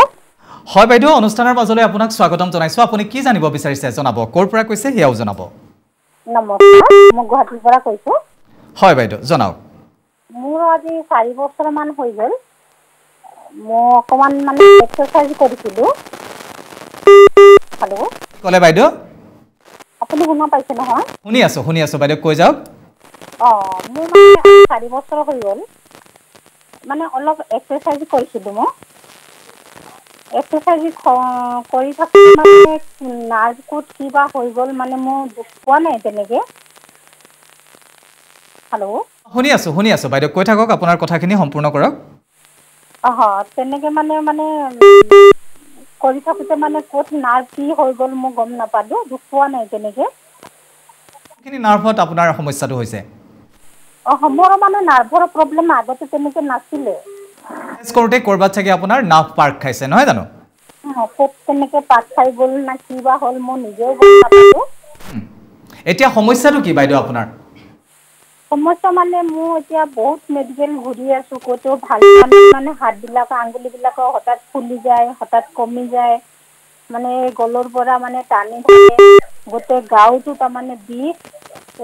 হয় বাইদেউ অনুষ্ঠানৰ মাজলৈ আপোনাক স্বাগতম জনাইছোঁ আপুনি কি জানিব বিচাৰিছে জনাব ক'ৰ পৰা কৈছে সেয়াও জনাব নমস্কাৰ মই গুৱাহাটীৰ পৰা কৈছোঁ হয় বাইদেউ জনাওক মোৰ আজি 4 বছৰমান হৈ গ'ল মই অকণমান মানে এক্সাৰচাইজ কৰিছিলোঁ হেল্ল' ক'লে বাইদেউ আপুনি শুনা পাইছে নহয় শুনি আছোঁ বাইদেউ কৈ যাওক মোৰ মানে 4 বছৰ হৈ গ'ল মানে অলপ এক্সাৰচাইজ কৰিছিলোঁ মই এক্সাৰচাইজ কৰি থাকোঁতে মানে নাৰ্ভটোত কিবা হৈ গ'ল মানে মোৰ দুখ পোৱা নাই তেনেকৈ। হেল্ল', শুনি আছো বাইদেউ, কৈ থাকক, আপোনাৰ কথাখিনি সম্পূৰ্ণ কৰক। তেনেকৈ মানে কৰি থাকোঁতে মানে ক'ত নাৰ্ভ কি হৈ গ'ল মই গম নাপালোঁ, দুখ পোৱা নাই তেনেকৈ। কোনখিনি নাৰ্ভত আপোনাৰ সমস্যাটো হৈছে? মোৰ মানে নাৰ্ভৰ প্ৰব্লেম আগতে তেনেকৈ নাছিলে। কৰোঁতে ক'ৰবাত চাগে আপোনাৰ নাৰ্ভ পাৰ্ক খাইছে, নহয় জানো? ক'ত তেনেকৈ পাক খাই গ'ল না কিবা হ'ল মই নিজেও গম নাপালোঁ। এতিয়া সমস্যাটো কি বাইদেউ আপোনাৰ? সমস্যা মানে মোৰ এতিয়া বহুত মেডিকেল ঘূৰি আছোঁ, ক'তো ভাল মানে হাতবিলাক আঙুলিবিলাকৰ হঠাৎ ফুলি যায়, হঠাৎ কমি যায়, মানে গলৰ পৰা মানে টানি থাকে, গোটেই গাঁৱটো তাৰমানে বিষ।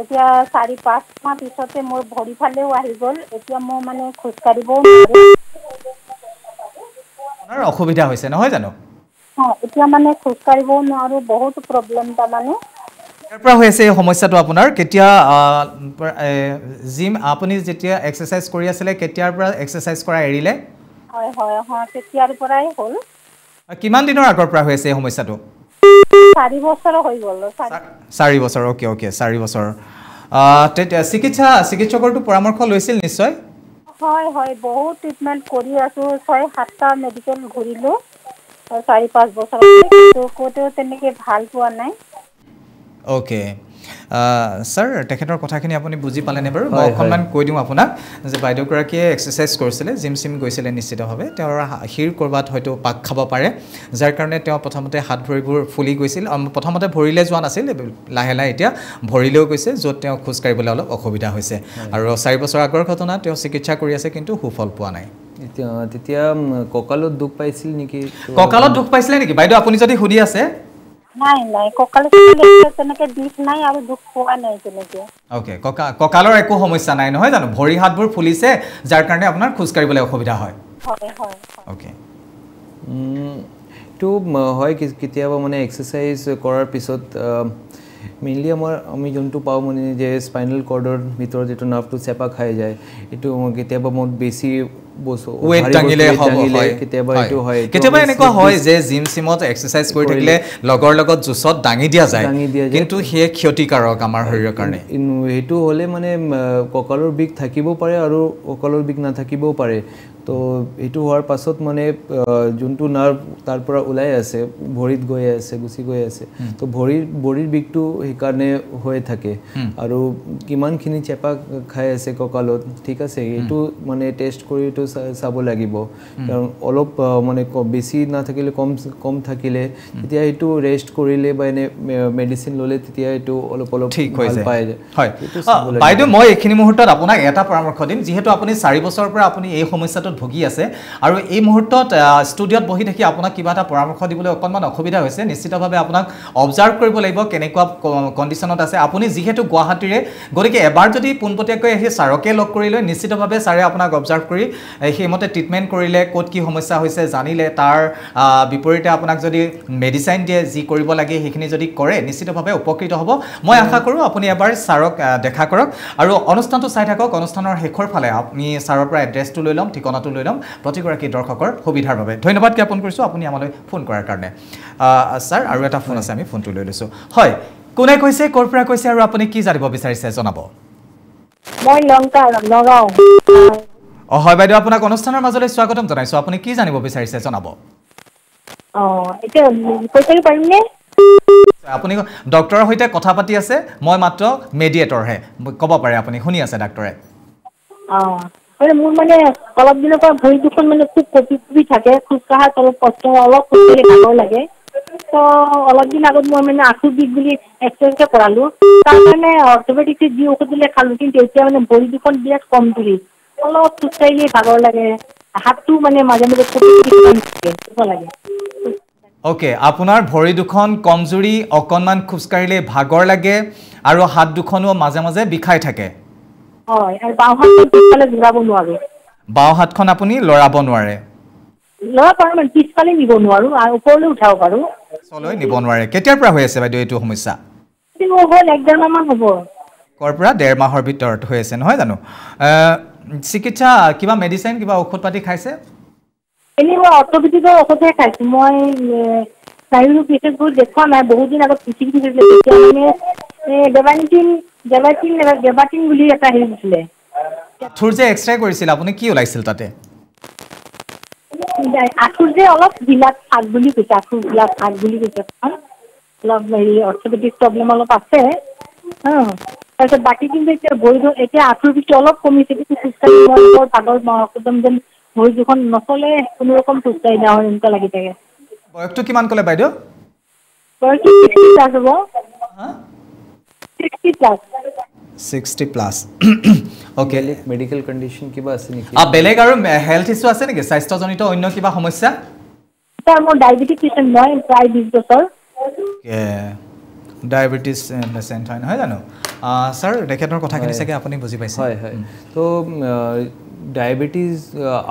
এতিয়া 4-5 মাহ পিছতে মোৰ ভৰি ফালেও আহি গ'ল, এতিয়া মই মানে খোজকাঢ়িবও নোৱাৰোঁ। আপোনাৰ অসুবিধা হৈছে, নহয় জানো? এতিয়া মানে খোজকাঢ়িবও নোৱাৰোঁ, বহুত প্ৰব্লেম তাৰমানে। ইয়াৰ পৰা হৈ আছে এই সমস্যাটো আপোনাৰ? কেতিয়া জিম আপুনি যেতিয়া এক্সাৰচাইজ কৰি আছিলে কেতিয়াৰ পৰা এক্সাৰচাইজ কৰা এৰিলে? হয় তেতিয়াৰ পৰাই হ'ল। কিমান দিনৰ আগৰ পৰা হৈ আছে এই সমস্যাটো? 4 বছৰ হৈ গ'ল। 4 বছৰ, অ'কে 4 বছৰ। চিকিৎসকৰটো পৰামৰ্শ লৈছিল নিশ্চয়? হয় বহুত ট্ৰিটমেণ্ট কৰি আছোঁ, 6-7টা মেডিকেল ঘূৰিলোঁ 4-5 বছৰ, কিন্তু ক'তো তেনেকৈ ভাল পোৱা নাই। অ'কে ছাৰ, তেখেতৰ কথাখিনি আপুনি বুজি পালেনে বাৰু? মই অকণমান কৈ দিওঁ আপোনাক যে বাইদেউগৰাকীয়ে এক্সাৰচাইজ কৰিছিলে, জিম গৈছিলে নিশ্চিতভাৱে। তেওঁৰ শিৰ ক'ৰবাত হয়তো পাক খাব পাৰে, যাৰ কাৰণে তেওঁ প্ৰথমতে হাত ভৰিবোৰ ফুলি গৈছিল। প্ৰথমতে ভৰিলৈ যোৱা নাছিল, লাহে লাহে এতিয়া ভৰিলেও গৈছে, য'ত তেওঁ খোজকাঢ়িবলৈ অলপ অসুবিধা হৈছে। আৰু 4 বছৰ আগৰ ঘটনা, তেওঁ চিকিৎসা কৰি আছে কিন্তু সুফল পোৱা নাই। তেতিয়া কঁকালত দুখ পাইছিল নেকি? কঁকালত দুখ পাইছিলে নেকি বাইদেউ, আপুনি যদি সুধি আছে? নাই কঁকালত তেনেকৈ বিষ নাই আৰু দুখ পোৱা নাই তেনেকৈ। অ'কে, কঁকালৰ একো সমস্যা নাই নহয় জানো? ভৰি হাতবোৰ ফুলিছে, যাৰ কাৰণে আপোনাৰ খোজকাঢ়িবলৈ অসুবিধা হয়। অ'কে, এইটো হয় কেতিয়াবা মানে এক্সাৰচাইজ কৰাৰ পিছত মেইনলি আমি যোনটো পাওঁ মানে যে স্পাইনেল কৰ্ডৰ ভিতৰত যিটো নাৰ্ভটো চেপা খাই যায়, এইটো কেতিয়াবা মোৰ বেছি ৱেইট দাঙিলে কেতিয়াবা এনেকুৱা হয় যে জিমত এক্সাৰচাইজ কৰি থাকিলে লগৰ লগত জোচত দাঙি দিয়া যায়, কিন্তু সেয়ে ক্ষতিকাৰক আমাৰ শৰীৰৰ কাৰণে। সেইটো হ'লে মানে কঁকালৰ বিষ থাকিব পাৰে আৰু কঁকালৰ বিষ নাথাকিবও পাৰে। তো এইটো হোৱাৰ পাছত মানে যোনটো নাৰ্ভ তাৰ পৰা ওলাই আছে, ভৰিত গৈ আছে, গুচি গৈ আছে, তো ভৰিৰ বিষটো সেইকাৰণে হৈ থাকে। আৰু কিমানখিনি চেপা খাই আছে কঁকালত, ঠিক আছে, এইটো মানে টেষ্ট কৰি এইটো চাব লাগিব। কাৰণ অলপ মানে বেছি নাথাকিলে, কম থাকিলে তেতিয়া এইটো ৰেষ্ট কৰিলে বা এনে মেডিচিন ল'লে তেতিয়া এইটো অলপ ঠিক হৈ যায়। হয় বাইদেউ, মই এইখিনি মুহূৰ্তত আপোনাক এটা পৰামৰ্শ দিম। যিহেতু আপুনি 4 বছৰৰ পৰা আপুনি এই সমস্যাটোত ভুগি আছে আৰু এই মুহূৰ্তত ষ্টুডিঅ'ত বহি থাকি আপোনাক কিবা এটা পৰামৰ্শ দিবলৈ অকণমান অসুবিধা হৈছে, নিশ্চিতভাৱে আপোনাক অবজাৰ্ভ কৰিব লাগিব কেনেকুৱা কণ্ডিশ্যনত আছে। আপুনি যিহেতু গুৱাহাটীৰে, গতিকে এবাৰ যদি পোনপটীয়াকৈ আহি ছাৰকে লগ কৰি লৈ নিশ্চিতভাৱে ছাৰে আপোনাক অবজাৰ্ভ কৰি সেইমতে ট্ৰিটমেণ্ট কৰিলে, ক'ত কি সমস্যা হৈছে জানিলে, তাৰ বিপৰীতে আপোনাক যদি মেডিচাইন দিয়ে, যি কৰিব লাগে সেইখিনি যদি কৰে, নিশ্চিতভাৱে উপকৃত হ'ব। মই আশা কৰোঁ আপুনি এবাৰ ছাৰক দেখা কৰক আৰু অনুষ্ঠানটো চাই থাকক। অনুষ্ঠানৰ শেষৰ ফালে আমি ছাৰৰ পৰা এড্ৰেছটো লৈ ল'ম, ঠিকনাটো লৈ ল'ম প্ৰতিগৰাকী দৰ্শকৰ সুবিধাৰ বাবে। ধন্যবাদ জ্ঞাপন কৰিছোঁ আপুনি আমালৈ ফোন কৰাৰ কাৰণে। ছাৰ, আৰু এটা ফোন আছে, আমি ফোনটো লৈ লৈছোঁ। হয়, কোনে কৈছে, ক'ৰ পৰা কৈছে আৰু আপুনি কি জানিব বিচাৰিছে জনাব? মই নগাঁও। হয় বাইদেউ, আপোনাক অনুষ্ঠানৰ মাজলৈ স্বাগতম জনাইছোঁ। আপুনি কি জানিব বিচাৰিছে জনাব? এতিয়া কৈছে পাৰিমনে? আপুনি ডক্টৰৰ সৈতে কথা পাতি আছে, মই মাত্ৰ মেডিয়েটৰহে। ক'ব পাৰে আপুনি, শুনি আছে ডাক্তৰে। মোৰ মানে অলপ দিনৰ পৰা ভৰি দুখন মানে খুব কঁপি থাকে, খোজকঢ়াত অলপ কষ্ট, অলপ খোজকাঢ়িলে ভাগৰ লাগে। তো অলপ দিন আগত মই মানে আঁঠু বিষ বুলি এক্সৰে কৰালোঁ, তাৰ কাৰণে অৰ্থপেডিক যি ঔষধ দিলে খালোঁ, কিন্তু এতিয়া মানে ভৰি দুখন বিৰাট কমজুৰি, অলপ খোজকাঢ়িলে ভাগৰ লাগে, হাতটো মানে মাজে মাজে কঁপি লাগে। অ'কে, আপোনাৰ ভৰি দুখন কমজুৰি, অকণমান খোজকাঢ়িলে ভাগৰ লাগে আৰু হাত দুখনো মাজে মাজে বিষাই থাকে। হয়, আৰু বাওঁ হাতখন পিছফালে ঘূৰাব নোৱাৰোঁ। বাওঁ হাতখন আপুনি লৰাব নোৱাৰে? লৰাব পাৰোঁ, মানে পিছফালে নিব নোৱাৰোঁ আৰু ওপৰলৈ উঠাব পাৰোঁ। পিছলৈ নিব নোৱাৰে। কেতিয়াৰ পৰা হৈ আছে বাইদেউ এইটো সমস্যা? হ'ল 1-1.5 মাহ হ'ব। ক'ৰ পৰা? 1.5 মাহৰ ভিতৰত হৈ আছে, নহয় জানো? চিকিৎসা কিবা মেডিচিন, কিবা ঔষধ পাতি খাইছে? এনেই মই অৰ্থপেডিকৰ ঔষধহে খাইছোঁ। মই স্নায়ুৰ বিশেষবোৰ দেখুওৱা নাই, বহুত দিন আগত পিচি দিছিলে, তেতিয়া মানে গেবাটিন বুলি এটা হেৰি দিছিলে। আঁঠুৰ যে এক্সৰে কৰিছিল আপুনি, কি ওলাইছিল তাতে? আঁঠুৰ যে অলপ ঢিলাত ফাক বুলি কৈছে, আঁঠুৰ ঢিলাত ফাক বুলি কৈছে। অলপ হেৰি অৰ্থপেডিক প্ৰব্লেম অলপ আছে। তাৰপিছত বাকী কিন্তু এতিয়া আঁঠুৰ বিষটো অলপ কমিছে, কিন্তু খোজকাঢ়ি মই বৰ পাগল একদম যেন ভৰি দুখন নচলে, কোনো ৰকম খোজকাঢ়ি যাওঁ এনেকুৱা লাগি থাকে। বয়সটো কিমান ক'লে বাইদেউ? বয়সটো 60+ হ'ব। 60+। 60+। অ'কে। বেলেগ মেডিকেল কণ্ডিশ্যন কিবা আছে নেকি? বেলেগ আৰু হেল্থ ইছ্যু আছে নেকি, স্বাস্থ্যজনিত অন্য কিবা সমস্যা? ছাৰ মোৰ ডায়েবেটিক পেচেণ্ট, মই প্ৰায় 20 বছৰ। ডায়েবেটিছ পেচেণ্ট হয় নহয় জানো? ছাৰ তেখেতৰ কথাখিনি চাগে আপুনি বুজি পাইছে? হয় হয়। তো ডায়েবেটিছ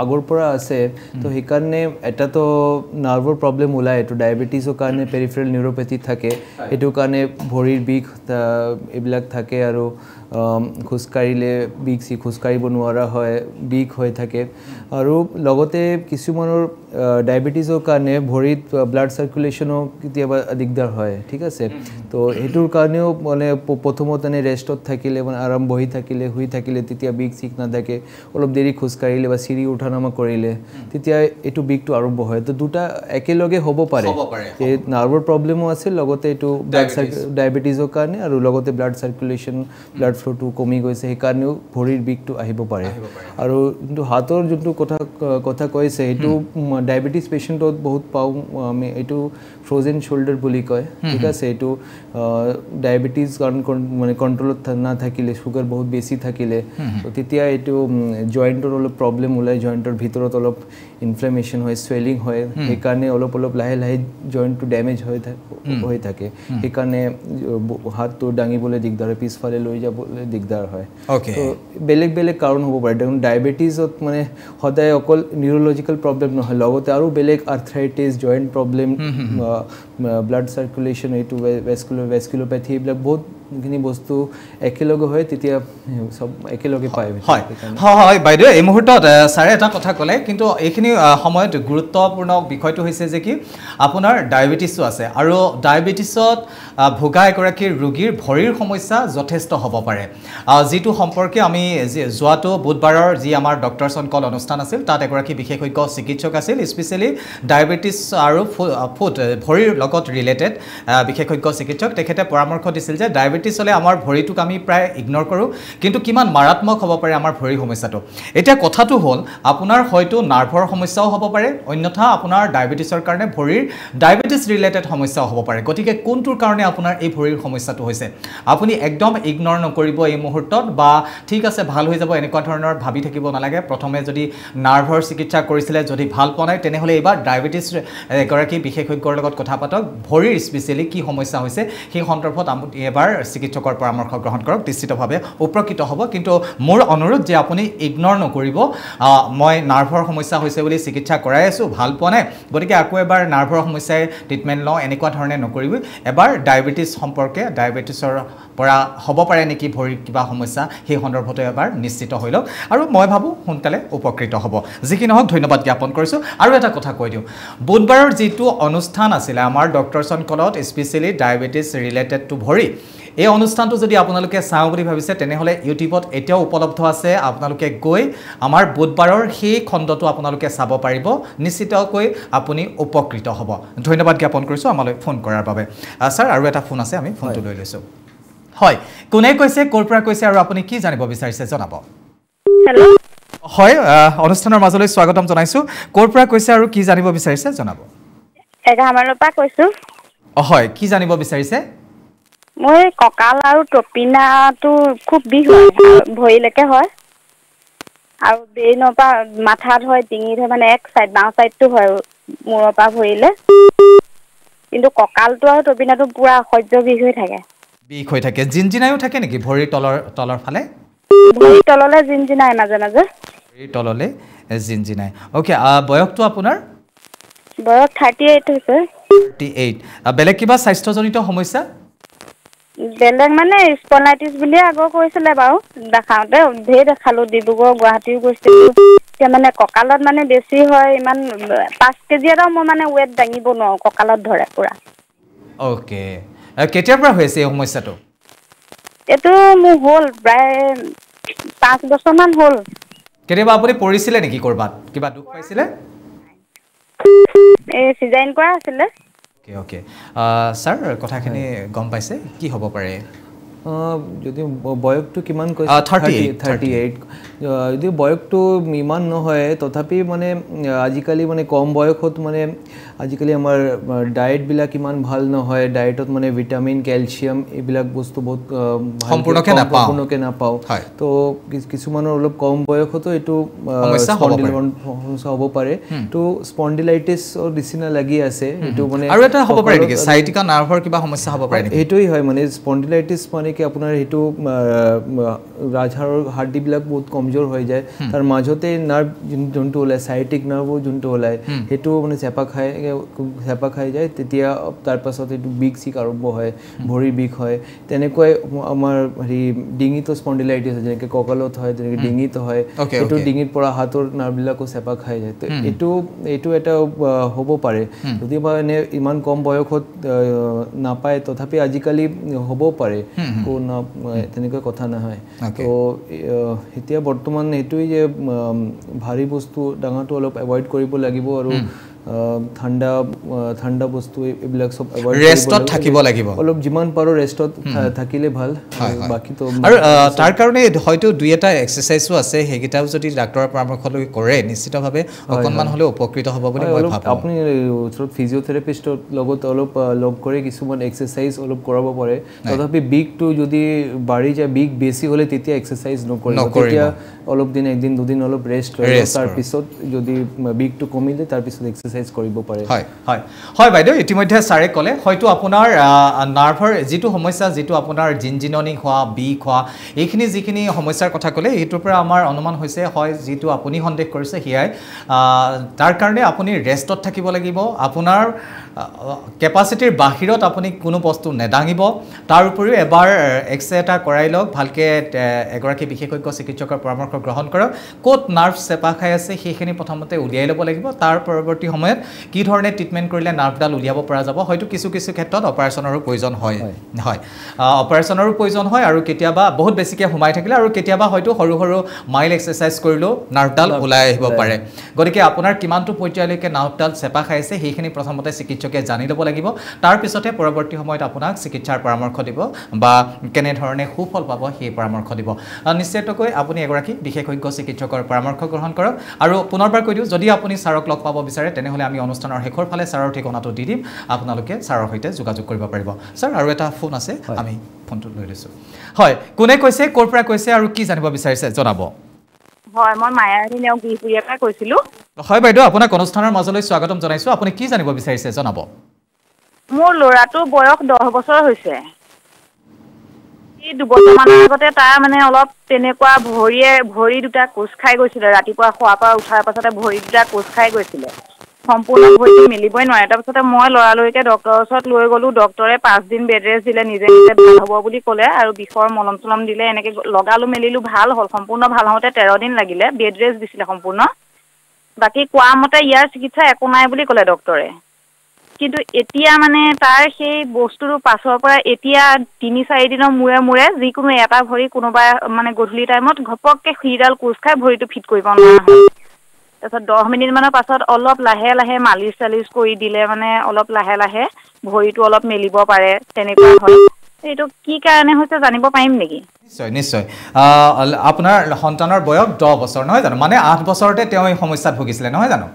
আগৰ পৰা আছে, তো সেইকাৰণে এটাতো নাৰ্ভৰ প্ৰব্লেম ওলায়, এইটো ডায়েবেটিছৰ কাৰণে পেৰিফেৰেল নিউৰোপেথি থাকে, সেইটো কাৰণে ভৰিৰ বিষ এইবিলাক থাকে, আৰু খোজকাঢ়িলে খোজকাঢ়িব নোৱাৰা হয়, বিষ হৈ থাকে। আৰু লগতে কিছুমানৰ ডায়েবেটিছৰ কাৰণে ভৰিত ব্লাড চাৰ্কুলেশ্যনো কেতিয়াবা দিগদাৰ হয়, ঠিক আছে? তো সেইটোৰ কাৰণেও মানে প্ৰথমত মানে ৰেষ্টত থাকিলে, মানে আৰাম বহি থাকিলে, শুই থাকিলে, তেতিয়া বিষ নাথাকে। অলপ দেৰি খোজকাঢ়িলে বা চিৰি উঠা নামা কৰিলে, তেতিয়া এইটো বিষটো আৰম্ভ হয়। তো দুটা একেলগে হ'ব পাৰে, এই নাৰ্ভৰ প্ৰব্লেমো আছে, লগতে এইটো ডায়েবেটিছৰ কাৰণে, আৰু লগতে ব্লাড চাৰ্কুলেশ্যন, ব্লাড ফ্ল'টো কমি গৈছে, সেইকাৰণেও ভৰিৰ বিষটো আহিব পাৰে। আৰু যোনটো হাতৰ যোনটো কথা কৈছে, সেইটো ডায়েবেটিছ পেচেণ্টত বহুত পাওঁ আমি, এইটো ফ্ৰ'জেন শ্ব'ল্ডাৰ বুলি কয়, ঠিক আছে? এইটো ডায়েবেটিছ মানে কণ্ট্ৰলত নাথাকিলে, চুগাৰ বহুত বেছি থাকিলে, তো তেতিয়া এইটো জইণ্টৰ অলপ প্ৰব্লেম ওলায়, জইণ্টৰ ভিতৰত অলপ ইনফ্লেমেশ্যন হয়, চুৱেলিং হয়, সেইকাৰণে অলপ লাহে লাহে জইণ্টটো ডেমেজ হৈ থাকে, সেইকাৰণে হাতটো দাঙিবলৈ দিগদাৰ হয়, পিছফালে লৈ যাবলৈ দিগদাৰ হয়। তো বেলেগ বেলেগ কাৰণ হ'ব পাৰে। ডায়েবেটিছত মানে সদায় অকল নিউৰলজিকেল প্ৰব্লেম নহয়, লগতে আৰু বেলেগ arthritis, joint problem, blood circulation, এইটো ভেস্কুলোপেথি, এইবিলাক বহুতখিনি বস্তু একেলগে হয়, তেতিয়া চব একেলগে পায়। হয় বাইদেউ, এই মুহূৰ্তত ছাৰে এটা কথা ক'লে, কিন্তু এইখিনি সময়ত গুৰুত্বপূৰ্ণ বিষয়টো হৈছে যে কি আপোনাৰ ডায়েবেটিছো আছে, আৰু ডায়েবেটিছত ভোগা এগৰাকী ৰোগীৰ ভৰিৰ সমস্যা যথেষ্ট হ'ব পাৰে, যিটো সম্পৰ্কে আমি যোৱাটো বুধবাৰৰ যি আমাৰ ডক্টৰছ অন কল অনুষ্ঠান আছিল, তাত এগৰাকী বিশেষজ্ঞ চিকিৎসক আছিল, স্পেচিয়েলি ডায়েবেটিছ আৰু ফুট ভৰিৰ লগত ৰিলেটেড বিশেষজ্ঞ চিকিৎসক। তেখেতে পৰামৰ্শ দিছিল যে ডায়েবেটিছ হ'লে আমাৰ ভৰিটোক আমি প্ৰায় ইগন'ৰ কৰোঁ, কিন্তু কিমান মাৰাত্মক হ'ব পাৰে আমাৰ ভৰিৰ সমস্যাটো। এতিয়া কথাটো হ'ল, আপোনাৰ হয়তো নাৰ্ভৰ সমস্যাও হ'ব পাৰে, অন্যথা আপোনাৰ ডায়েবেটিছৰ কাৰণে ভৰিৰ ডায়েবেটিছ ৰিলেটেড সমস্যাও হ'ব পাৰে। গতিকে কোনটোৰ কাৰণে আপোনাৰ এই ভৰিৰ সমস্যাটো হৈছে আপুনি একদম ইগন'ৰ নকৰিব এই মুহূৰ্তত, বা ঠিক আছে ভাল হৈ যাব এনেকুৱা ধৰণৰ ভাবি থাকিব নালাগে। প্ৰথমে যদি নাৰ্ভৰ চিকিৎসা কৰিছিলে, যদি ভাল পোৱা নাই, তেনেহ'লে এইবাৰ ডায়েবেটিছ এগৰাকী বিশেষজ্ঞৰ লগত কথা পাতক, ভৰিৰ স্পেচিয়েলি কি সমস্যা হৈছে সেই সন্দৰ্ভত আপুনি এবাৰ চিকিৎসকৰ পৰামৰ্শ গ্ৰহণ কৰক, নিশ্চিতভাৱে উপকৃত হ'ব। কিন্তু মোৰ অনুৰোধ যে আপুনি ইগন'ৰ নকৰিব, মই নাৰ্ভৰ সমস্যা হৈছে বুলি চিকিৎসা কৰাই আছোঁ, ভাল পোৱা নাই, গতিকে আকৌ এবাৰ নাৰ্ভৰ সমস্যাই ট্ৰিটমেণ্ট লওঁ, এনেকুৱা ধৰণে নকৰিব। এবাৰ ডায়েবেটিছ সম্পৰ্কে, ডায়েবেটিছৰ পৰা হ'ব পাৰে নেকি ভৰিৰ কিবা সমস্যা, সেই সন্দৰ্ভতে এবাৰ নিশ্চিত হৈ লওক, আৰু মই ভাবোঁ সোনকালে উপকৃত হ'ব। যি কি নহওক, ধন্যবাদ জ্ঞাপন কৰিছোঁ। আৰু এটা কথা কৈ দিওঁ, বুধবাৰৰ যিটো অনুষ্ঠান আছিলে আমাৰ ডক্টৰছ অন কলত, স্পেচিয়েলি ডায়েবেটিছ ৰিলেটেড টু ভৰি, এই অনুষ্ঠানটো যদি আপোনালোকে চাওঁ বুলি ভাবিছে, তেনেহ'লে ইউটিউবত এতিয়াও উপলব্ধ আছে, আপোনালোকে গৈ আমাৰ বুধবাৰৰ সেই খণ্ডটো আপোনালোকে চাব পাৰিব, নিশ্চিতকৈ আপুনি উপকৃত হ'ব। ধন্যবাদ জ্ঞাপন কৰিছোঁ আমালৈ ফোন কৰাৰ বাবে। ছাৰ, আৰু এটা ফোন আছে, আমি ফোনটো লৈ লৈছোঁ। হয়, কোনে কৈছে, ক'ৰ পৰা কৈছে, আৰু আপুনি কি জানিব বিচাৰিছে জনাব। হয়, অনুষ্ঠানৰ মাজলৈ স্বাগতম জনাইছোঁ। ক'ৰ পৰা কৈছে আৰু কি জানিব বিচাৰিছে জনাব। এঘাৰমাইলৰ পৰা কৈছোঁ। হয়, কি জানিব বিচাৰিছে? মোৰ কঁকাল আৰু টপিনাটো খুব বিষ হয়, ভৰিলৈকে হয়, আৰু ব্ৰেইনৰ পৰা মাথাত হয়, ডিঙিত হয়, মানে এক চাইড, বাওঁ চাইডটো হয় মূৰৰ পৰা ভৰিলে, কিন্তু কঁকালটো আৰু টপিনাটো পুৰা অসহ্য বিষ হৈ থাকে। বিষ হৈ থাকে, জিনজিনায়ো থাকে নেকি ভৰিৰ তলৰ ফালে? ভৰিৰ তললৈ জিনজিনাই মাজে মাজে। ভৰিৰ তললৈ জিনজিনাই। অ'কে, বয়সটো আপোনাৰ? বয়স 38 হৈছে। 38। বেলেগ কিবা স্বাস্থ্যজনিত সমস্যা? বেলেগ মানে স্পন্ডাইটিছ বুলিয়ে আগৰ কৈছিলে বাৰু, দেখাওঁতে ঢেৰ দেখালোঁ, ডিব্ৰুগড় গুৱাহাটীও গৈছিলোঁ, মানে কঁকালত মানে বেছি হয় ইমান 5 কেজি এটা মই মানে ৱেট দাঙিব নোৱাৰো কঁকালত ধৰে পুৰা ওকে কেতিয়াৰ পৰা হৈছে এই সমস্যাটো এইটো মোৰ হ'ল প্ৰায় 5 বছৰমান হ'ল কেতিয়াবা আপুনি পৰিছিলে নেকি কৰবাত কিবা দুখ পাইছিলে এই সিজাইন কৰা আছিলে ওকে ওকে স্যাৰ কথাখিনি গম পাইছে কি হ'ব পাৰে যদি বয়সটো কিমান কৈছে 38 যদি বয়সটো ইমান নহয় তথাপি মানে আজিকালি মানে কম বয়সত মানে আজিকালি আমাৰ ডায়েটবিলাক ইমান ভাল নহয় ডায়েটত মানে ভিটামিন কেলছিয়াম এইবিলাক বস্তু বহুত সম্পূৰ্ণকৈ নাপাওঁ তো কিছুমানৰ অলপ কম বয়সতো এইটো সমস্যা হ'ব পাৰে তো স্পন্ডিলাইটিছৰ নিচিনা লাগি আছে এইটো মানে আৰু এটা হ'ব পাৰে নেকি সাইটিকা নাৰ্ভৰ কিবা সমস্যা হ'ব পাৰে নেকি এইটোই হয় মানে স্পন্ডিলাইটিছ মানে কি আপোনাৰ সেইটো ৰাজহাড়ৰ হাড়বিলাক বহুত কমজোৰ হৈ যায় তাৰ মাজতে নাৰ্ভ যোনটো ওলায় সাইটিক নাৰ্ভো যোনটো ওলায় সেইটো মানে চেপা খাই যায় তেতিয়া তাৰপাছত এইটো বিষ চিক আৰম্ভ হয় ভৰিৰ বিষ হয় তেনেকৈ আমাৰ হেৰি ডিঙিতো স্পন্ডিলাইটিছ হয় যেনেকৈ কঁকালত হয় তেনেকৈ ডিঙিত হয় এইটো ডিঙিৰ পৰা হাতৰ নাৰ্ভবিলাকো চেপা খাই যায় তো এইটো এটা হ'ব পাৰে যদি বা এনে ইমান কম বয়সত নাপায় তথাপি আজিকালি হ'ব পাৰে তেনেকৈ কথা নহয় তো এতিয়া বৰ্তমান এইটোৱেই যে ভাৰী বস্তু ডাঙৰটো অলপ এভইড কৰিব লাগিব আৰু ঠাণ্ডা বস্তু এইবিলাক সব এভইড ৰেষ্টত থাকিব লাগিব অলপ যিমান পাৰো ৰেষ্টত থাকিলে ভাল বাকি তো আৰু তাৰ কাৰণে হয়তো দুই এটা এক্সাৰসাইজও আছে হেগিটাও যদি ডাক্তৰৰ পৰামৰ্শ লৈ কৰে নিশ্চিতভাৱে অকনমান হলে উপকৃত হ'ব বুলি মই ভাবো আপুনি ওচৰত ফিজিঅথেৰাপিষ্টৰ লগত অলপ লগ কৰি কিছুমান এক্সাৰসাইজ অলপ কৰাব পাৰে তথাপি বিগটো যদি বাঢ়ি যায় বিগ বেছি হলে তেতিয়া এক্সাৰসাইজ নকৰিব তেতিয়া অলপ দিন একদিন দুদিন অলপ ৰেষ্ট লৈ তাৰ পিছত যদি বিগটো কমিলে তাৰ পিছত এক্সাৰসাইজ কৰিব পাৰে হয় হয় হয় বাইদেউ ইতিমধ্যে সাৰে ক'লে হয়তো আপোনাৰ নাৰ্ভৰ যেটো সমস্যা যেটো আপোনাৰ জিনজিননি হোৱা বিষ হোৱা এইখিনি যিখিনি সমস্যাৰ কথা ক'লে এইটোৰ পৰা আমাৰ অনুমান হৈছে হয় যেটো আপুনি সন্দেহ কৰিছে হিয়াই তাৰ কাৰণে আপুনি ৰেষ্টত থাকিব লাগিব আপোনাৰ কেপাসিটিৰ বাহিৰত আপুনি কোনো বস্তু নেদাঙিব তাৰ উপৰিও এবাৰ এক্সৰে এটা কৰাই লওক ভালকে এগৰাকী বিশেষজ্ঞ চিকিৎসকৰ পৰামৰ্শ গ্ৰহণ কৰক কোট নাৰ্ভ চেপা খাই আছে সেইখিনি প্ৰথমতে উলিয়াই ল'ব লাগিব তাৰ পৰৱৰ্তী সময়ত কি ধৰণে ট্ৰিটমেন্ট কৰিলে নাৰ্ভডাল উলিয়াব পৰা যাব হয়তো কিছু ক্ষেত্ৰত অপাৰেচনৰো প্ৰয়োজন হয় অপাৰেচনৰো প্ৰয়োজন হয় আৰু কেতিয়াবা বহুত বেছিকৈ হুমাই থাকিলে আৰু কেতিয়াবা হয়তো সৰু সৰু মাইল এক্সাৰসাইজ কৰিলেও নাৰ্ভডাল ওলাই আহিব পাৰে গতিকে আপোনাৰ কিমানটো পৰ্যায়লৈকে নাৰ্ভডাল চেপা খাই আছে সেইখিনি প্ৰথমতে চিকিৎসকে জানি ল'ব লাগিব তাৰ পিছতে পৰৱৰ্তী সময়ত আপোনাক চিকিৎসাৰ পৰামৰ্শ দিব বা কেনে ধৰণে সুফল পাব সেই পৰামৰ্শ দিব নিশ্চিতকৈ আপুনি এগৰাকী বিশেষজ্ঞ চিকিৎসকৰ পৰামৰ্শ গ্ৰহণ কৰক আৰু পুনৰবাৰ কৈ দিওঁ যদি আপুনি ছাৰক লগ পাব বিচাৰে তেনেহলে আমি অনুষ্ঠানৰ শেষৰ ফালে ছাৰৰ ঠিকনাটো দি দিম আপোনালোকে ছাৰৰ সৈতে যোগাযোগ কৰিব পাৰিব ছাৰ আৰু এটা ফোন আছে আমি ফোনটো লৈ লৈছো হয় কোনে কৈছে ক'ৰ পৰা কৈছে আৰু কি জানিব বিচাৰিছে জনাব হয় মই মায়াৰী নেওক বিহুৰীয়াৰ পৰা কৈছিলো হয় বাইদেউ আপোনাক অনুষ্ঠানৰ মাজলৈ স্বাগতম জনাইছো আপুনি কি জানিব বিচাৰিছে জনাব মোৰ ল'ৰাটোৰ বয়স 10 বছৰ হৈছে এই 2 বছৰমানৰ আগতে তাৰ মানে অলপ তেনেকুৱা ভৰি দুটা কোচ খাই গৈছিলে ৰাতিপুৱা খোৱাৰ পৰা উঠাৰ পাছতে ভৰি দুটা কোচ খাই গৈছিলে সম্পূৰ্ণ ভৰিটো মিলিবই নোৱাৰে তাৰপিছতে মই লৰালৰিকে ডক্টৰৰ ওচৰত লৈ গ'লো ডক্টৰে 5 দিন বেড ৰেষ্ট দিলে নিজে ভাল হ'ব বুলি ক'লে আৰু বিষৰ মলম চলম দিলে এনেকে লগালো মেলিলো ভাল হ'ল সম্পূৰ্ণ ভাল হওঁতে 13 দিন লাগিলে বেড ৰেষ্ট দিছিলে সম্পূৰ্ণ বাকি কোৱা মতে ইয়াৰ চিকিৎসা একো নাই বুলি ক'লে ডক্টৰে কিন্তু এতিয়া মানে তাৰ সেই বস্তুৰ পাছৰ পৰা এতিয়া 3-4 দিনৰ মূৰে যিকোনো এটা ভৰি কোনোবা মানে গধূলি টাইমত ঘপককে খুইডাল কোচ খাই ভৰিটো ফিট কৰিব নোৱাৰা হয় তাৰপিছত 10 মিনিট মানৰ পাছত অলপ লাহে লাহে মালিচ চালিচ কৰি দিলে মানে অলপ লাহে লাহে ভৰিটো অলপ মেলিব পাৰে তেনেকুৱা হয় এইটো কি কাৰণে হৈছে জানিব পাৰিম নেকি নিশ্চয় আপোনাৰ সন্তানৰ বয়স 10 বছৰ নহয় জানো মানে 8 বছৰতে তেওঁ এই সমস্যাত ভুগিছিলে নহয় জানো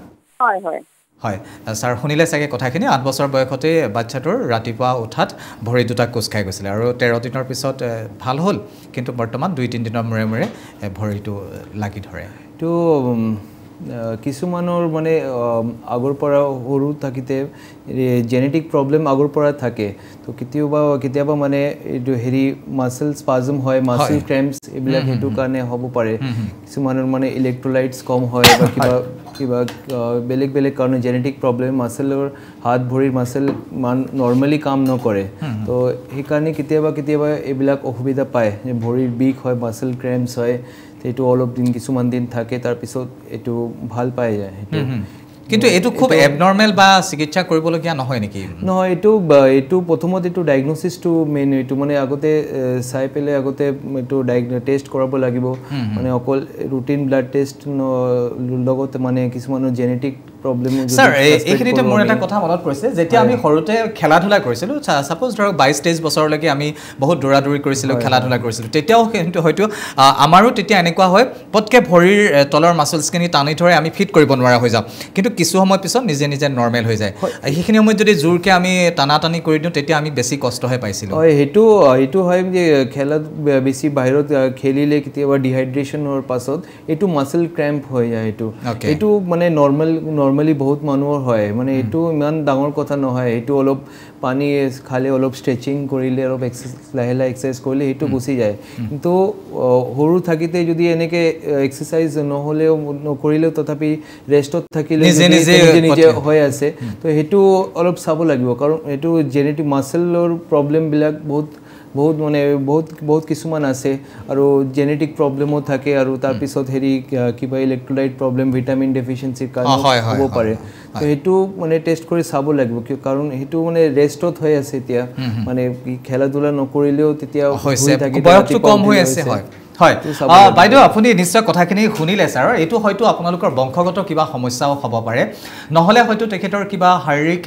হয় হয় হয় স্যাৰ শুনিলে চাগে কথাখিনি 8 বছৰ বয়সতে বাচ্চাটোৰ ৰাতিপুৱা উঠাত ভৰি দুটা কোচ খাই গৈছিলে আৰু 13 দিনৰ পিছত ভাল হ'ল কিন্তু বৰ্তমান 2-3 দিনৰ মূৰে ভৰিটো লাগি ধৰে তো কিছুমানৰ মানে আগৰ পৰা সৰু থাকিতে জেনেটিক প্ৰবলেম আগৰ পৰা থাকে তো কেতিয়াবা মানে এইটো হেৰি মাসল স্পাজম হয় মাসল ক্ৰেম্পছ এইবিলাক হেতু কাৰণে হ'ব পাৰে কিছুমানৰ মানে ইলেক্ট্ৰোলাইটছ কম হয় বা কিবা বেলেগ কাৰণে জেনেটিক প্ৰবলেম মাসলৰ হাত ভৰিৰ মাসল নৰ্মালি কাম নকৰে তো সেইকাৰণে কেতিয়াবা এইবিলাক অসুবিধা পায় যে ভৰিৰ বিষ হয় মাসল ক্ৰেম্পছ হয় এইটো অলপ দিন কিছুমান দিন থাকে তাৰ পিছত এইটো ভাল পাই যায় সেইটো কিন্তু এটো খুব এবনৰ্মেল বা চিকিৎসা কৰিবলগীয়া নহয় নেকি নহয় এইটো প্ৰথমত এইটো ডায়াগনোসিসটো মেইন এইটো মানে আগতে চাই পেলে আগতে এইটো টেষ্ট কৰাব লাগিব মানে অকল ৰুটিন ব্লাড টেষ্ট লগতে মানে কিছুমানৰ জেনেটিক প্ৰবলেম স্যাৰ এইখিনিতে মোৰ এটা কথা মনত পৰিছে যেতিয়া আমি সৰুতে খেলা ধুলা কৰিছিলো সাপোজ ধৰক 22-23 বছৰলৈকে আমি বহুত দৌৰা-দৌৰি কৰিছিলো খেলা ধুলা কৰিছিলো তেতিয়াও কিন্তু হয়তো আমাৰো তেতিয়া এনেকুৱা হয় পটকে ভৰিৰ তলৰ মাসলছখিনি টানি ধৰে আমি ফিট কৰিব নোৱাৰা হৈ যাওঁ কিন্তু কিছু সময় পিছত নিজে নিজে নৰমাল হৈ যায় এইখিনি সময়ত যদি জোৰকে আমি টানাটানি কৰি দিওঁ তেতিয়া আমি বেছি কষ্টহে পাইছিলো হয় এইটো হয় যে খেলা বেছি বাহিৰত খেলিলে কেতিয়াবা ডিহাইড্ৰেচনৰ পাছত এইটো মাসল ক্ৰ্যাম্প হৈ যায় এইটো মানে নৰ্মালি বহুত মানুহৰ হয় মানে এইটো ইমান ডাঙৰ কথা নহয় এইটো অলপ পানী খালে অলপ ষ্ট্ৰেচিং কৰিলে অলপ লাহে লাহে এক্সাৰসাইজ কৰিলে এইটো গুচি যায় কিন্তু সৰু থাকিতে যদি এনেকে এক্সাৰসাইজ নহলেও নকৰিলেও তথাপি ৰেষ্টত থাকিলে নিজে হৈ আছে তো সেইটো অলপ চাব লাগিব কাৰণ এইটো জেনেটিক মাসলৰ প্ৰবলেম বিলাক বহুত কিছুমান আছে আৰু জেনেটিক প্ৰবলেমো থাকে আৰু তাৰ পিছত হেৰি কিবা ইলেক্ট্ৰোলাইট প্ৰবলেম ভিটামিন ডেফিচিয়েন্সিৰ কাৰণে হ'ব পাৰে তো সেইটো মানে টেষ্ট কৰি চাব লাগিব কাৰণ সেইটো মানে ৰেষ্টত হৈ আছে এতিয়া মানে খেলা ধুলা নকৰিলেও তেতিয়া হৈছে বয়সটো কম হৈ আছে হয় হয় বাইদেউ আপুনি নিশ্চয় কথাখিনি শুনিলে স্যাৰ এইটো হয়তো আপোনালোকৰ বংশগত কিবা সমস্যাও হ'ব পাৰে নহলে হয়তো তেখেতৰ কিবা শাৰীৰিক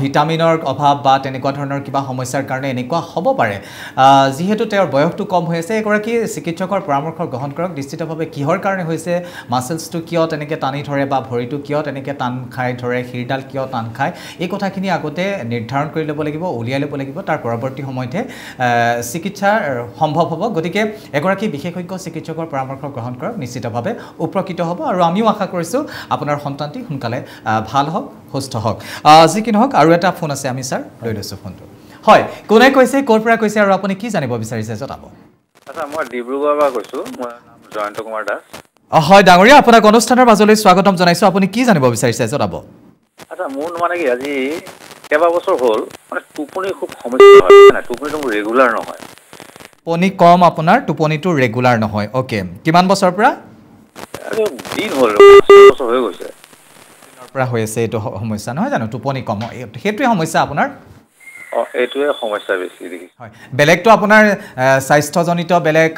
ভিটামিনৰ অভাৱ বা তেনেকুৱা ধৰণৰ কিবা সমস্যাৰ কাৰণে এনেকুৱা হ'ব পাৰে যিহেতু তেওঁৰ বয়সটো কম হৈ আছে এগৰাকী চিকিৎসকৰ পৰামৰ্শ গ্ৰহণ কৰক নিশ্চিতভাৱে কিহৰ কাৰণে হৈছে মাসলছটো কিয় তেনেকে টানি ধৰে বা ভৰিটো কিয় তেনেকে টান খাই ধৰে হিৰডাল কিয় টান খায় এই কথাখিনি আগতে নিৰ্ধাৰণ কৰি ল'ব লাগিব উলিয়াই ল'ব লাগিব তাৰ পৰৱৰ্তী সময়তে চিকিৎসা সম্ভৱ হ'ব গতিকে এগৰাকী বিশেষজ্ঞ চিকিৎসকৰ পৰামৰ্শ গ্ৰহণ কৰক নিশ্চিতভাৱে উপকৃত হ'ব আৰু আমিও আশা কৰিছো আপোনাৰ সন্তানটি সোনকালে ভাল হওক সুস্থ হওক যি কি নহওক আৰু এটা ফোন আছে আমি স্যাৰ লৈ লৈছো ফোনটো হয় কোনে কৈছে ক'ৰ পৰা কৈছে আৰু আপুনি কি জানিব বিচাৰিছে জনাব আচ্ছা মই ডিব্ৰুগড়ৰ পৰা কৈছো মই জয়ন্ত কুমাৰ দাস হয় ডাঙৰীয়া আপোনাক অনুষ্ঠানৰ মাজলৈ স্বাগতম জনাইছো আপুনি কি জানিব বিচাৰিছে জনাব আচ্ছা মোৰ মানে কি আজি কেইবা বছৰ হ'ল মানে টোপনি খুব সমস্যা হয় না টোপনিটো মোৰ ৰেগুলাৰ নহয় টোপনি কম আপোনাৰ টোপনিটো ৰেগুলাৰ নহয় ওকে কিমান বছৰ পৰা আৰু দিন হ'ল বছৰ হৈ গৈছে দিনৰ পৰা হৈ আছে এইটো সমস্যা নহয় জানো টোপনি কম সেইটোৱে সমস্যা আপোনাৰ এইটোৱে সমস্যা বেছি দেখি হয় বেলেগটো আপোনাৰ স্বাস্থ্যজনিত বেলেগ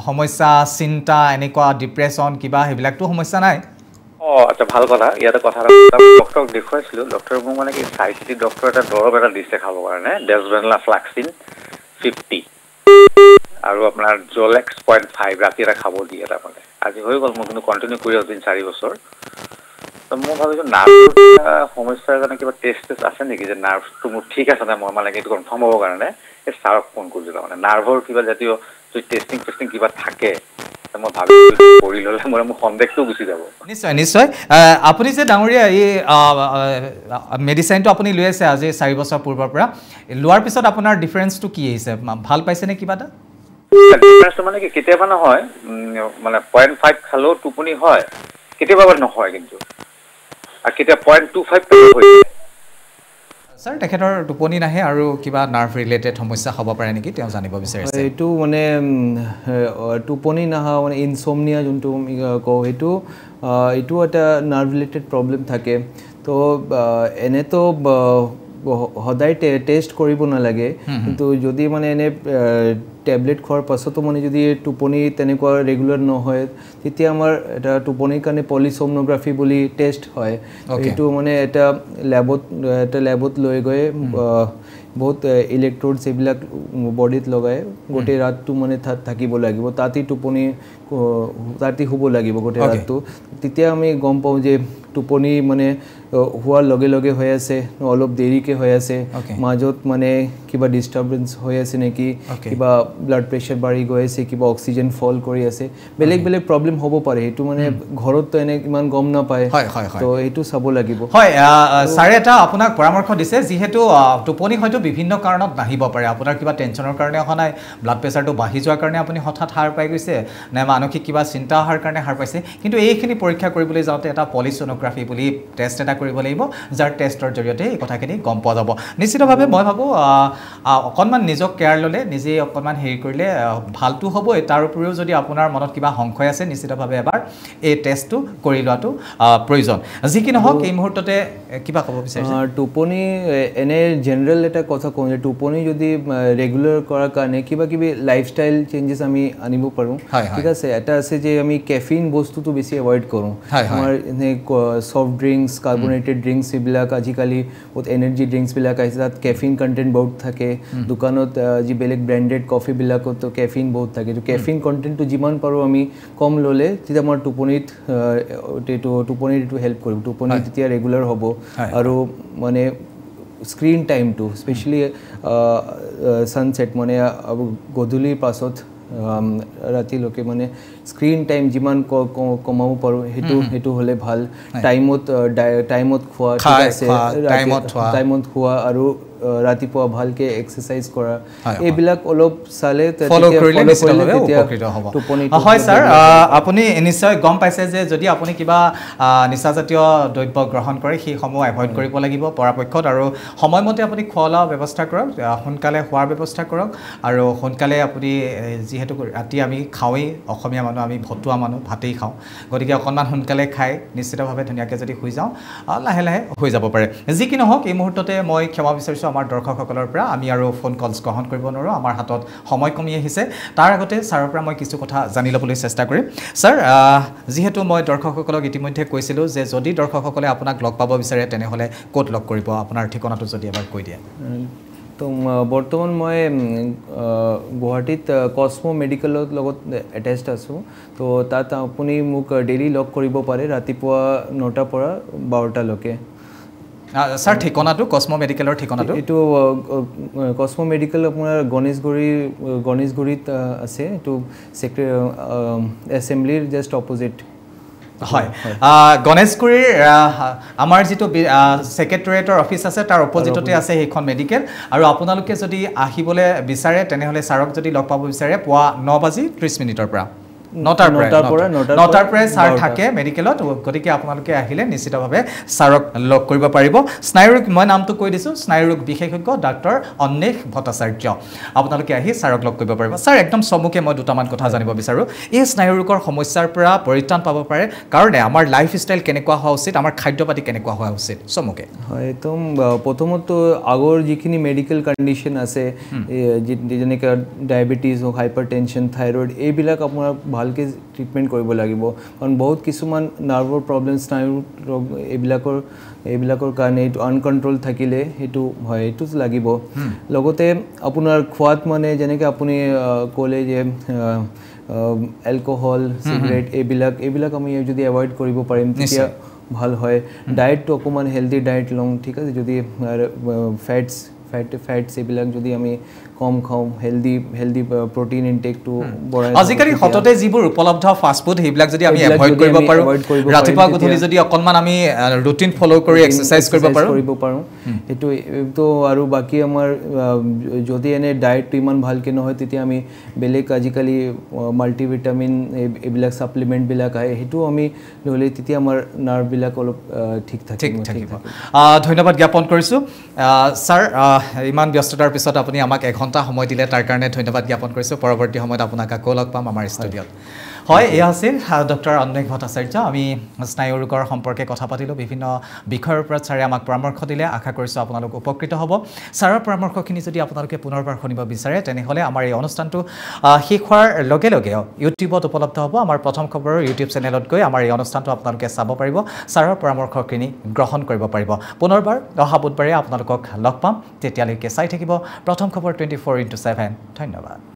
সমস্যা চিন্তা এনেকুৱা ডিপ্ৰেছন কিবা সেইবিলাকটো সমস্যা নাই আচ্ছা ভাল কথা ইয়াতে কথা ডক্টৰক দেখুৱাইছিলো ডক্টৰে মোক মানে কি চাইচিটি ডক্টৰ এটা দৰৱ এটা দিছে খাবৰ কাৰণে ডেছভেনলা ফ্লাক্সিন 50 আৰু আপোনাৰ জলেক্স 0.5 ৰাতি এটা খাব দিয়ে তাৰমানে আজি হৈ গ'ল মই কিন্তু কণ্টিনিউ কৰি আছো 3-4 বছৰ তো মই ভাবিছোঁ নাৰ্ভৰ সমস্যাৰ কাৰণে কিবা টেষ্ট আছে নেকি যে নাৰ্ভটো মোৰ ঠিক আছে নে মই মানে এইটো কনফাৰ্ম হ'বৰ কাৰণে এই ছাৰক ফোন কৰিছিলোঁ মানে নাৰ্ভৰ কিবা জাতীয় যদি টেষ্টিং কিবা থাকে মই ভাবিছোঁ কৰি ল'লে মোৰ সন্দেহটো গুচি যাব নিশ্চয় আপুনি যে ডাঙৰীয়া এই মেডিচিনটো আপুনি লৈ আছে আজি 4 বছৰ পূৰ্বৰ পৰা লোৱাৰ পিছত আপোনাৰ ডিফাৰেন্সটো কি আহিছে ভাল পাইছে নে কিবা এটা ডিফাৰেন্সটো মানে কি কেতিয়াবা নহয় মানে 0.5 খালেও টোপনি হয় কেতিয়াবা নহয় কিন্তু আৰু কেতিয়া 0.25 হয় স্যাৰ তেখেতৰ টোপনি নাহে আৰু কিবা নাৰ্ভ ৰিলেটেড সমস্যা হ'ব পাৰে নেকি তেওঁ জানিব বিচাৰিছে এইটো মানে টোপনি নাহা মানে ইনসমনিয়া যোনটো কওঁ এইটো এটা নাৰ্ভ ৰিলেটেড প্ৰবলেম থাকে তো এনেতো সদায় টেষ্ট কৰিব নালাগে কিন্তু যদি মানে এনে টেবলেট খোৱাৰ পাছতো মানে যদি টোপনি তেনেকুৱা ৰেগুলাৰ নহয় তেতিয়া আমাৰ এটা টোপনিৰ কাৰণে পলিসোমনোগ্ৰাফি বুলি টেষ্ট হয় এইটো মানে এটা ল্যাবত লৈ গৈ বহুত ইলেক্ট্ৰোডছ এইবিলাক বডিত লগাই গোটেই ৰাতটো মানে থাকিব লাগিব তাতে টোপনি তাতে শুব লাগিব গোটেই ৰাতটো তেতিয়া আমি গম পাওঁ যে টোপনি মানে হোৱাৰ লগে লগে হৈ আছে অলপ দেৰিকে হৈ আছে মাজত মানে কিবা ডিস্টাৰবেন্স হৈ আছে নেকি কিবা ব্লাড প্ৰেছাৰ বাঢ়ি গৈ আছে কিবা অক্সিজেন ফল কৰি আছে বেলেগ প্ৰবলেম হ'ব পাৰে এইটো মানে ঘৰত তো এনে ইমান গম নাপায় তো এইটো চাব লাগিব হয় ছাৰে এটা আপোনাক পৰামৰ্শ দিছে যিহেতু টোপনি হয়তো বিভিন্ন কাৰণত নাহিব পাৰে আপোনাৰ কিবা টেনচনৰ কাৰণে অহা নাই ব্লাড প্ৰেছাৰটো বাঢ়ি যোৱাৰ কাৰণে আপুনি হঠাৎ হাৰ পাই গৈছে নে মানসিক কিবা চিন্তা অহাৰ কাৰণে হাৰ পাইছে কিন্তু এইখিনি পৰীক্ষা কৰিবলৈ যাওঁতে এটা পলিসোনোগ্ৰাফি বুলি টেষ্ট এটা কৰিব লাগিব যাৰ টেষ্টৰ জৰিয়তে এই কথাখিনি গম পোৱা যাব নিশ্চিতভাৱে মই ভাবোঁ অকণমান নিজক কেয়াৰ ল'লে নিজে অকণমান হেৰি কৰিলে ভালটো হ'বই তাৰ উপৰিও যদি আপোনাৰ মনত কিবা সংশয় আছে নিশ্চিতভাৱে এবাৰ এই টেষ্টটো কৰি লোৱাটো প্ৰয়োজন যি কি নহওক এই মুহূৰ্ততে কিবা ক'ব বিচাৰিছে টোপনি এনে জেনেৰেল এটা কথা কওঁ যে টোপনি যদি ৰেগুলাৰ কৰাৰ কাৰণে কিবা কিবি লাইফষ্টাইল চেঞ্জেছ আমি আনিব পাৰোঁ ঠিক আছে এটা আছে যে আমি কেফিন বস্তুটো বেছি এভইড কৰোঁ আমাৰ এনে ছফ্ট ড্ৰিংকছ কাৰ্বনেটেড ড্ৰিংকছ এইবিলাক আজিকালি বহুত এনাৰ্জি ড্ৰিংকছবিলাক আহিছে তাত কেফিন কণ্টেণ্ট বহুত থাকে দোকানত যি বেলেগ ব্ৰেণ্ডেড কফিবিলাকতো কেফিন বহুত থাকে তো কেফিন কণ্টেণ্টটো যিমান পাৰোঁ আমি কম ল'লে তেতিয়া আমাৰ টোপনিত এইটো হেল্প কৰিব টোপনি তেতিয়া ৰেগুলাৰ হ'ব আৰু মানে স্ক্ৰীন টাইমটো স্পেচিয়েলি ছানছেট মানে গধূলিৰ পাছত ৰাতিলৈকে মানে স্ক্ৰীন টাইম যিমান কমাব পাৰোঁ সেইটো হ'লে ভাল টাইমত খোৱা ঠিক আছে টাইমত খোৱা আৰু ৰাতিপুৱা ভালকৈ এক্সাৰচাইজ কৰা এইবিলাক অলপ চালে ফলো কৰিলে নিশ্চিতভাৱে উপকৃত হ'ব হয় ছাৰ আপুনি নিশ্চয় গম পাইছে যে যদি আপুনি কিবা নিচাজাতীয় দ্ৰব্য গ্ৰহণ কৰে সেইসমূহ এভইড কৰিব লাগিব পৰাপক্ষত আৰু সময়মতে আপুনি খোৱা লোৱাৰ ব্যৱস্থা কৰক সোনকালে খোৱাৰ ব্যৱস্থা কৰক আৰু সোনকালে আপুনি যিহেতু ৰাতি আমি খাওঁৱেই অসমীয়া মানুহ আমি ভতুৱা মানুহ ভাতেই খাওঁ গতিকে অকণমান সোনকালে খাই নিশ্চিতভাৱে ধুনীয়াকৈ যদি শুই যাওঁ লাহে লাহে হৈ যাব পাৰে যি কি নহওক এই মুহূৰ্ততে মই ক্ষমা বিচাৰিছোঁ আমাৰ দৰ্শকসকলৰ পৰা আমি আৰু ফোন কলছ গ্ৰহণ কৰিব নোৱাৰোঁ আমাৰ হাতত সময় কমি আহিছে তাৰ আগতে ছাৰৰ পৰা মই কিছু কথা জানি ল'বলৈ চেষ্টা কৰিম ছাৰ যিহেতু মই দৰ্শকসকলক ইতিমধ্যে কৈছিলোঁ যে যদি দৰ্শকসকলে আপোনাক লগ পাব বিচাৰে তেনেহ'লে ক'ত লগ কৰিব আপোনাৰ ঠিকনাটো যদি এবাৰ কৈ দিয়ে তো বৰ্তমান মই গুৱাহাটীত কসমো মেডিকেলৰ লগত এটেচড আছোঁ তো তাত আপুনি মোক ডেইলি লগ কৰিব পাৰে ৰাতিপুৱা 9টাৰ পৰা 12টালৈকে ছাৰ ঠিকনাটো কসমো মেডিকেলৰ ঠিকনাটো এইটো কসমো মেডিকেল আপোনাৰ গণেশগুৰিত আছে এইটো এছেম্বলিৰ জাষ্ট অপজিট হয় গণেশগুৰিৰ আমাৰ যিটো ছেক্ৰেটেৰিয়েটৰ অফিচ আছে তাৰ অপজিটতে আছে সেইখন মেডিকেল আৰু আপোনালোকে যদি আহিবলৈ বিচাৰে তেনেহ'লে ছাৰক যদি লগ পাব বিচাৰে পুৱা 9:30 পৰা 9টাৰ পৰাই ছাৰ থাকে মেডিকেলত গতিকে আপোনালোকে আহিলে নিশ্চিতভাৱে ছাৰক লগ কৰিব পাৰিব স্নায়ুৰোগ মই নামটো কৈ দিছোঁ স্নায়ুৰোগ বিশেষজ্ঞ ডাক্তৰ অন্বেষ ভট্টাচাৰ্য আপোনালোকে আহি ছাৰক লগ কৰিব পাৰিব ছাৰ একদম চমুকে মই দুটামান কথা জানিব বিচাৰোঁ এই স্নায়ুৰোগৰ সমস্যাৰ পৰা পৰিত্ৰাণ পাব পাৰে কাৰণে আমাৰ লাইফষ্টাইল কেনেকুৱা হোৱা উচিত আমাৰ খাদ্যপাতি কেনেকুৱা হোৱা উচিত চমুকে হয় একদম প্ৰথমত আগৰ যিখিনি মেডিকেল কণ্ডিশ্যন আছে যেনেকৈ ডায়েবেটিছ হওক হাইপাৰ টেনশ্যন থাইৰইড এইবিলাক আপোনাৰ ভালকৈ ট্ৰিটমেণ্ট কৰিব লাগিব কাৰণ বহুত কিছুমান নাৰ্ভৰ প্ৰব্লেম স্নায়ুৰ ৰোগ এইবিলাকৰ কাৰণে এইটো আনকণ্ট্ৰল থাকিলে সেইটো হয় এইটো লাগিব লগতে আপোনাৰ খোৱাত মানে যেনেকৈ আপুনি ক'লে যে এলকহল চিগাৰেট এইবিলাক আমি যদি এভইড কৰিব পাৰিম তেতিয়া ভাল হয় ডায়েটটো অকণমান হেল্ডি ডায়েট লওঁ ঠিক আছে যদি ফেটছ এইবিলাক যদি আমি কম খাওঁ হেল্ডি প্ৰটিন ইনটেকটো বঢ়াই আজিকালি সততে যিবোৰ উপলব্ধ ফাষ্ট ফুড সেইবিলাক যদি আমি এভইড কৰিব পাৰোঁ ৰাতিপুৱা গধূলি যদি অকণমান আমি ৰুটিন ফ'ল' কৰি এক্সাৰচাইজ কৰিব পাৰোঁ সেইটো আৰু বাকী আমাৰ যদি এনে ডায়েটটো ইমান ভালকৈ নহয় তেতিয়া আমি বেলেগ আজিকালি মাল্টিভিটামিন এইবিলাক ছাপ্লিমেণ্টবিলাক আহে সেইটো আমি ল'লে তেতিয়া আমাৰ নাৰ্ভবিলাক অলপ ঠিক থাকিব ধন্যবাদ জ্ঞাপন কৰিছোঁ ছাৰ ইমান ব্যস্ততাৰ পিছত আপুনি আমাক এঘণ্টা সময় দিলে তাৰ কাৰণে ধন্যবাদ জ্ঞাপন কৰিছোঁ পৰৱৰ্তী সময়ত আপোনাক আকৌ লগ পাম আমাৰ ষ্টুডিঅ'ত হয় এয়া আছিল ডক্টৰ অন্বেষ ভট্টাচাৰ্য আমি স্নায়ুৰোগৰ সম্পৰ্কে কথা পাতিলোঁ বিভিন্ন বিষয়ৰ ওপৰত ছাৰে আমাক পৰামৰ্শ দিলে আশা কৰিছোঁ আপোনালোক উপকৃত হ'ব ছাৰৰ পৰামৰ্শখিনি যদি আপোনালোকে পুনৰবাৰ শুনিব বিচাৰে তেনেহ'লে আমাৰ এই অনুষ্ঠানটো শেষ হোৱাৰ লগে লগে ইউটিউবত উপলব্ধ হ'ব আমাৰ প্ৰথম খবৰৰ ইউটিউব চেনেলত গৈ আমাৰ এই অনুষ্ঠানটো আপোনালোকে চাব পাৰিব ছাৰৰ পৰামৰ্শখিনি গ্ৰহণ কৰিব পাৰিব পুনৰবাৰ অহা বুধবাৰে আপোনালোকক লগ পাম তেতিয়ালৈকে চাই থাকিব প্ৰথম খবৰ 24/7 ধন্যবাদ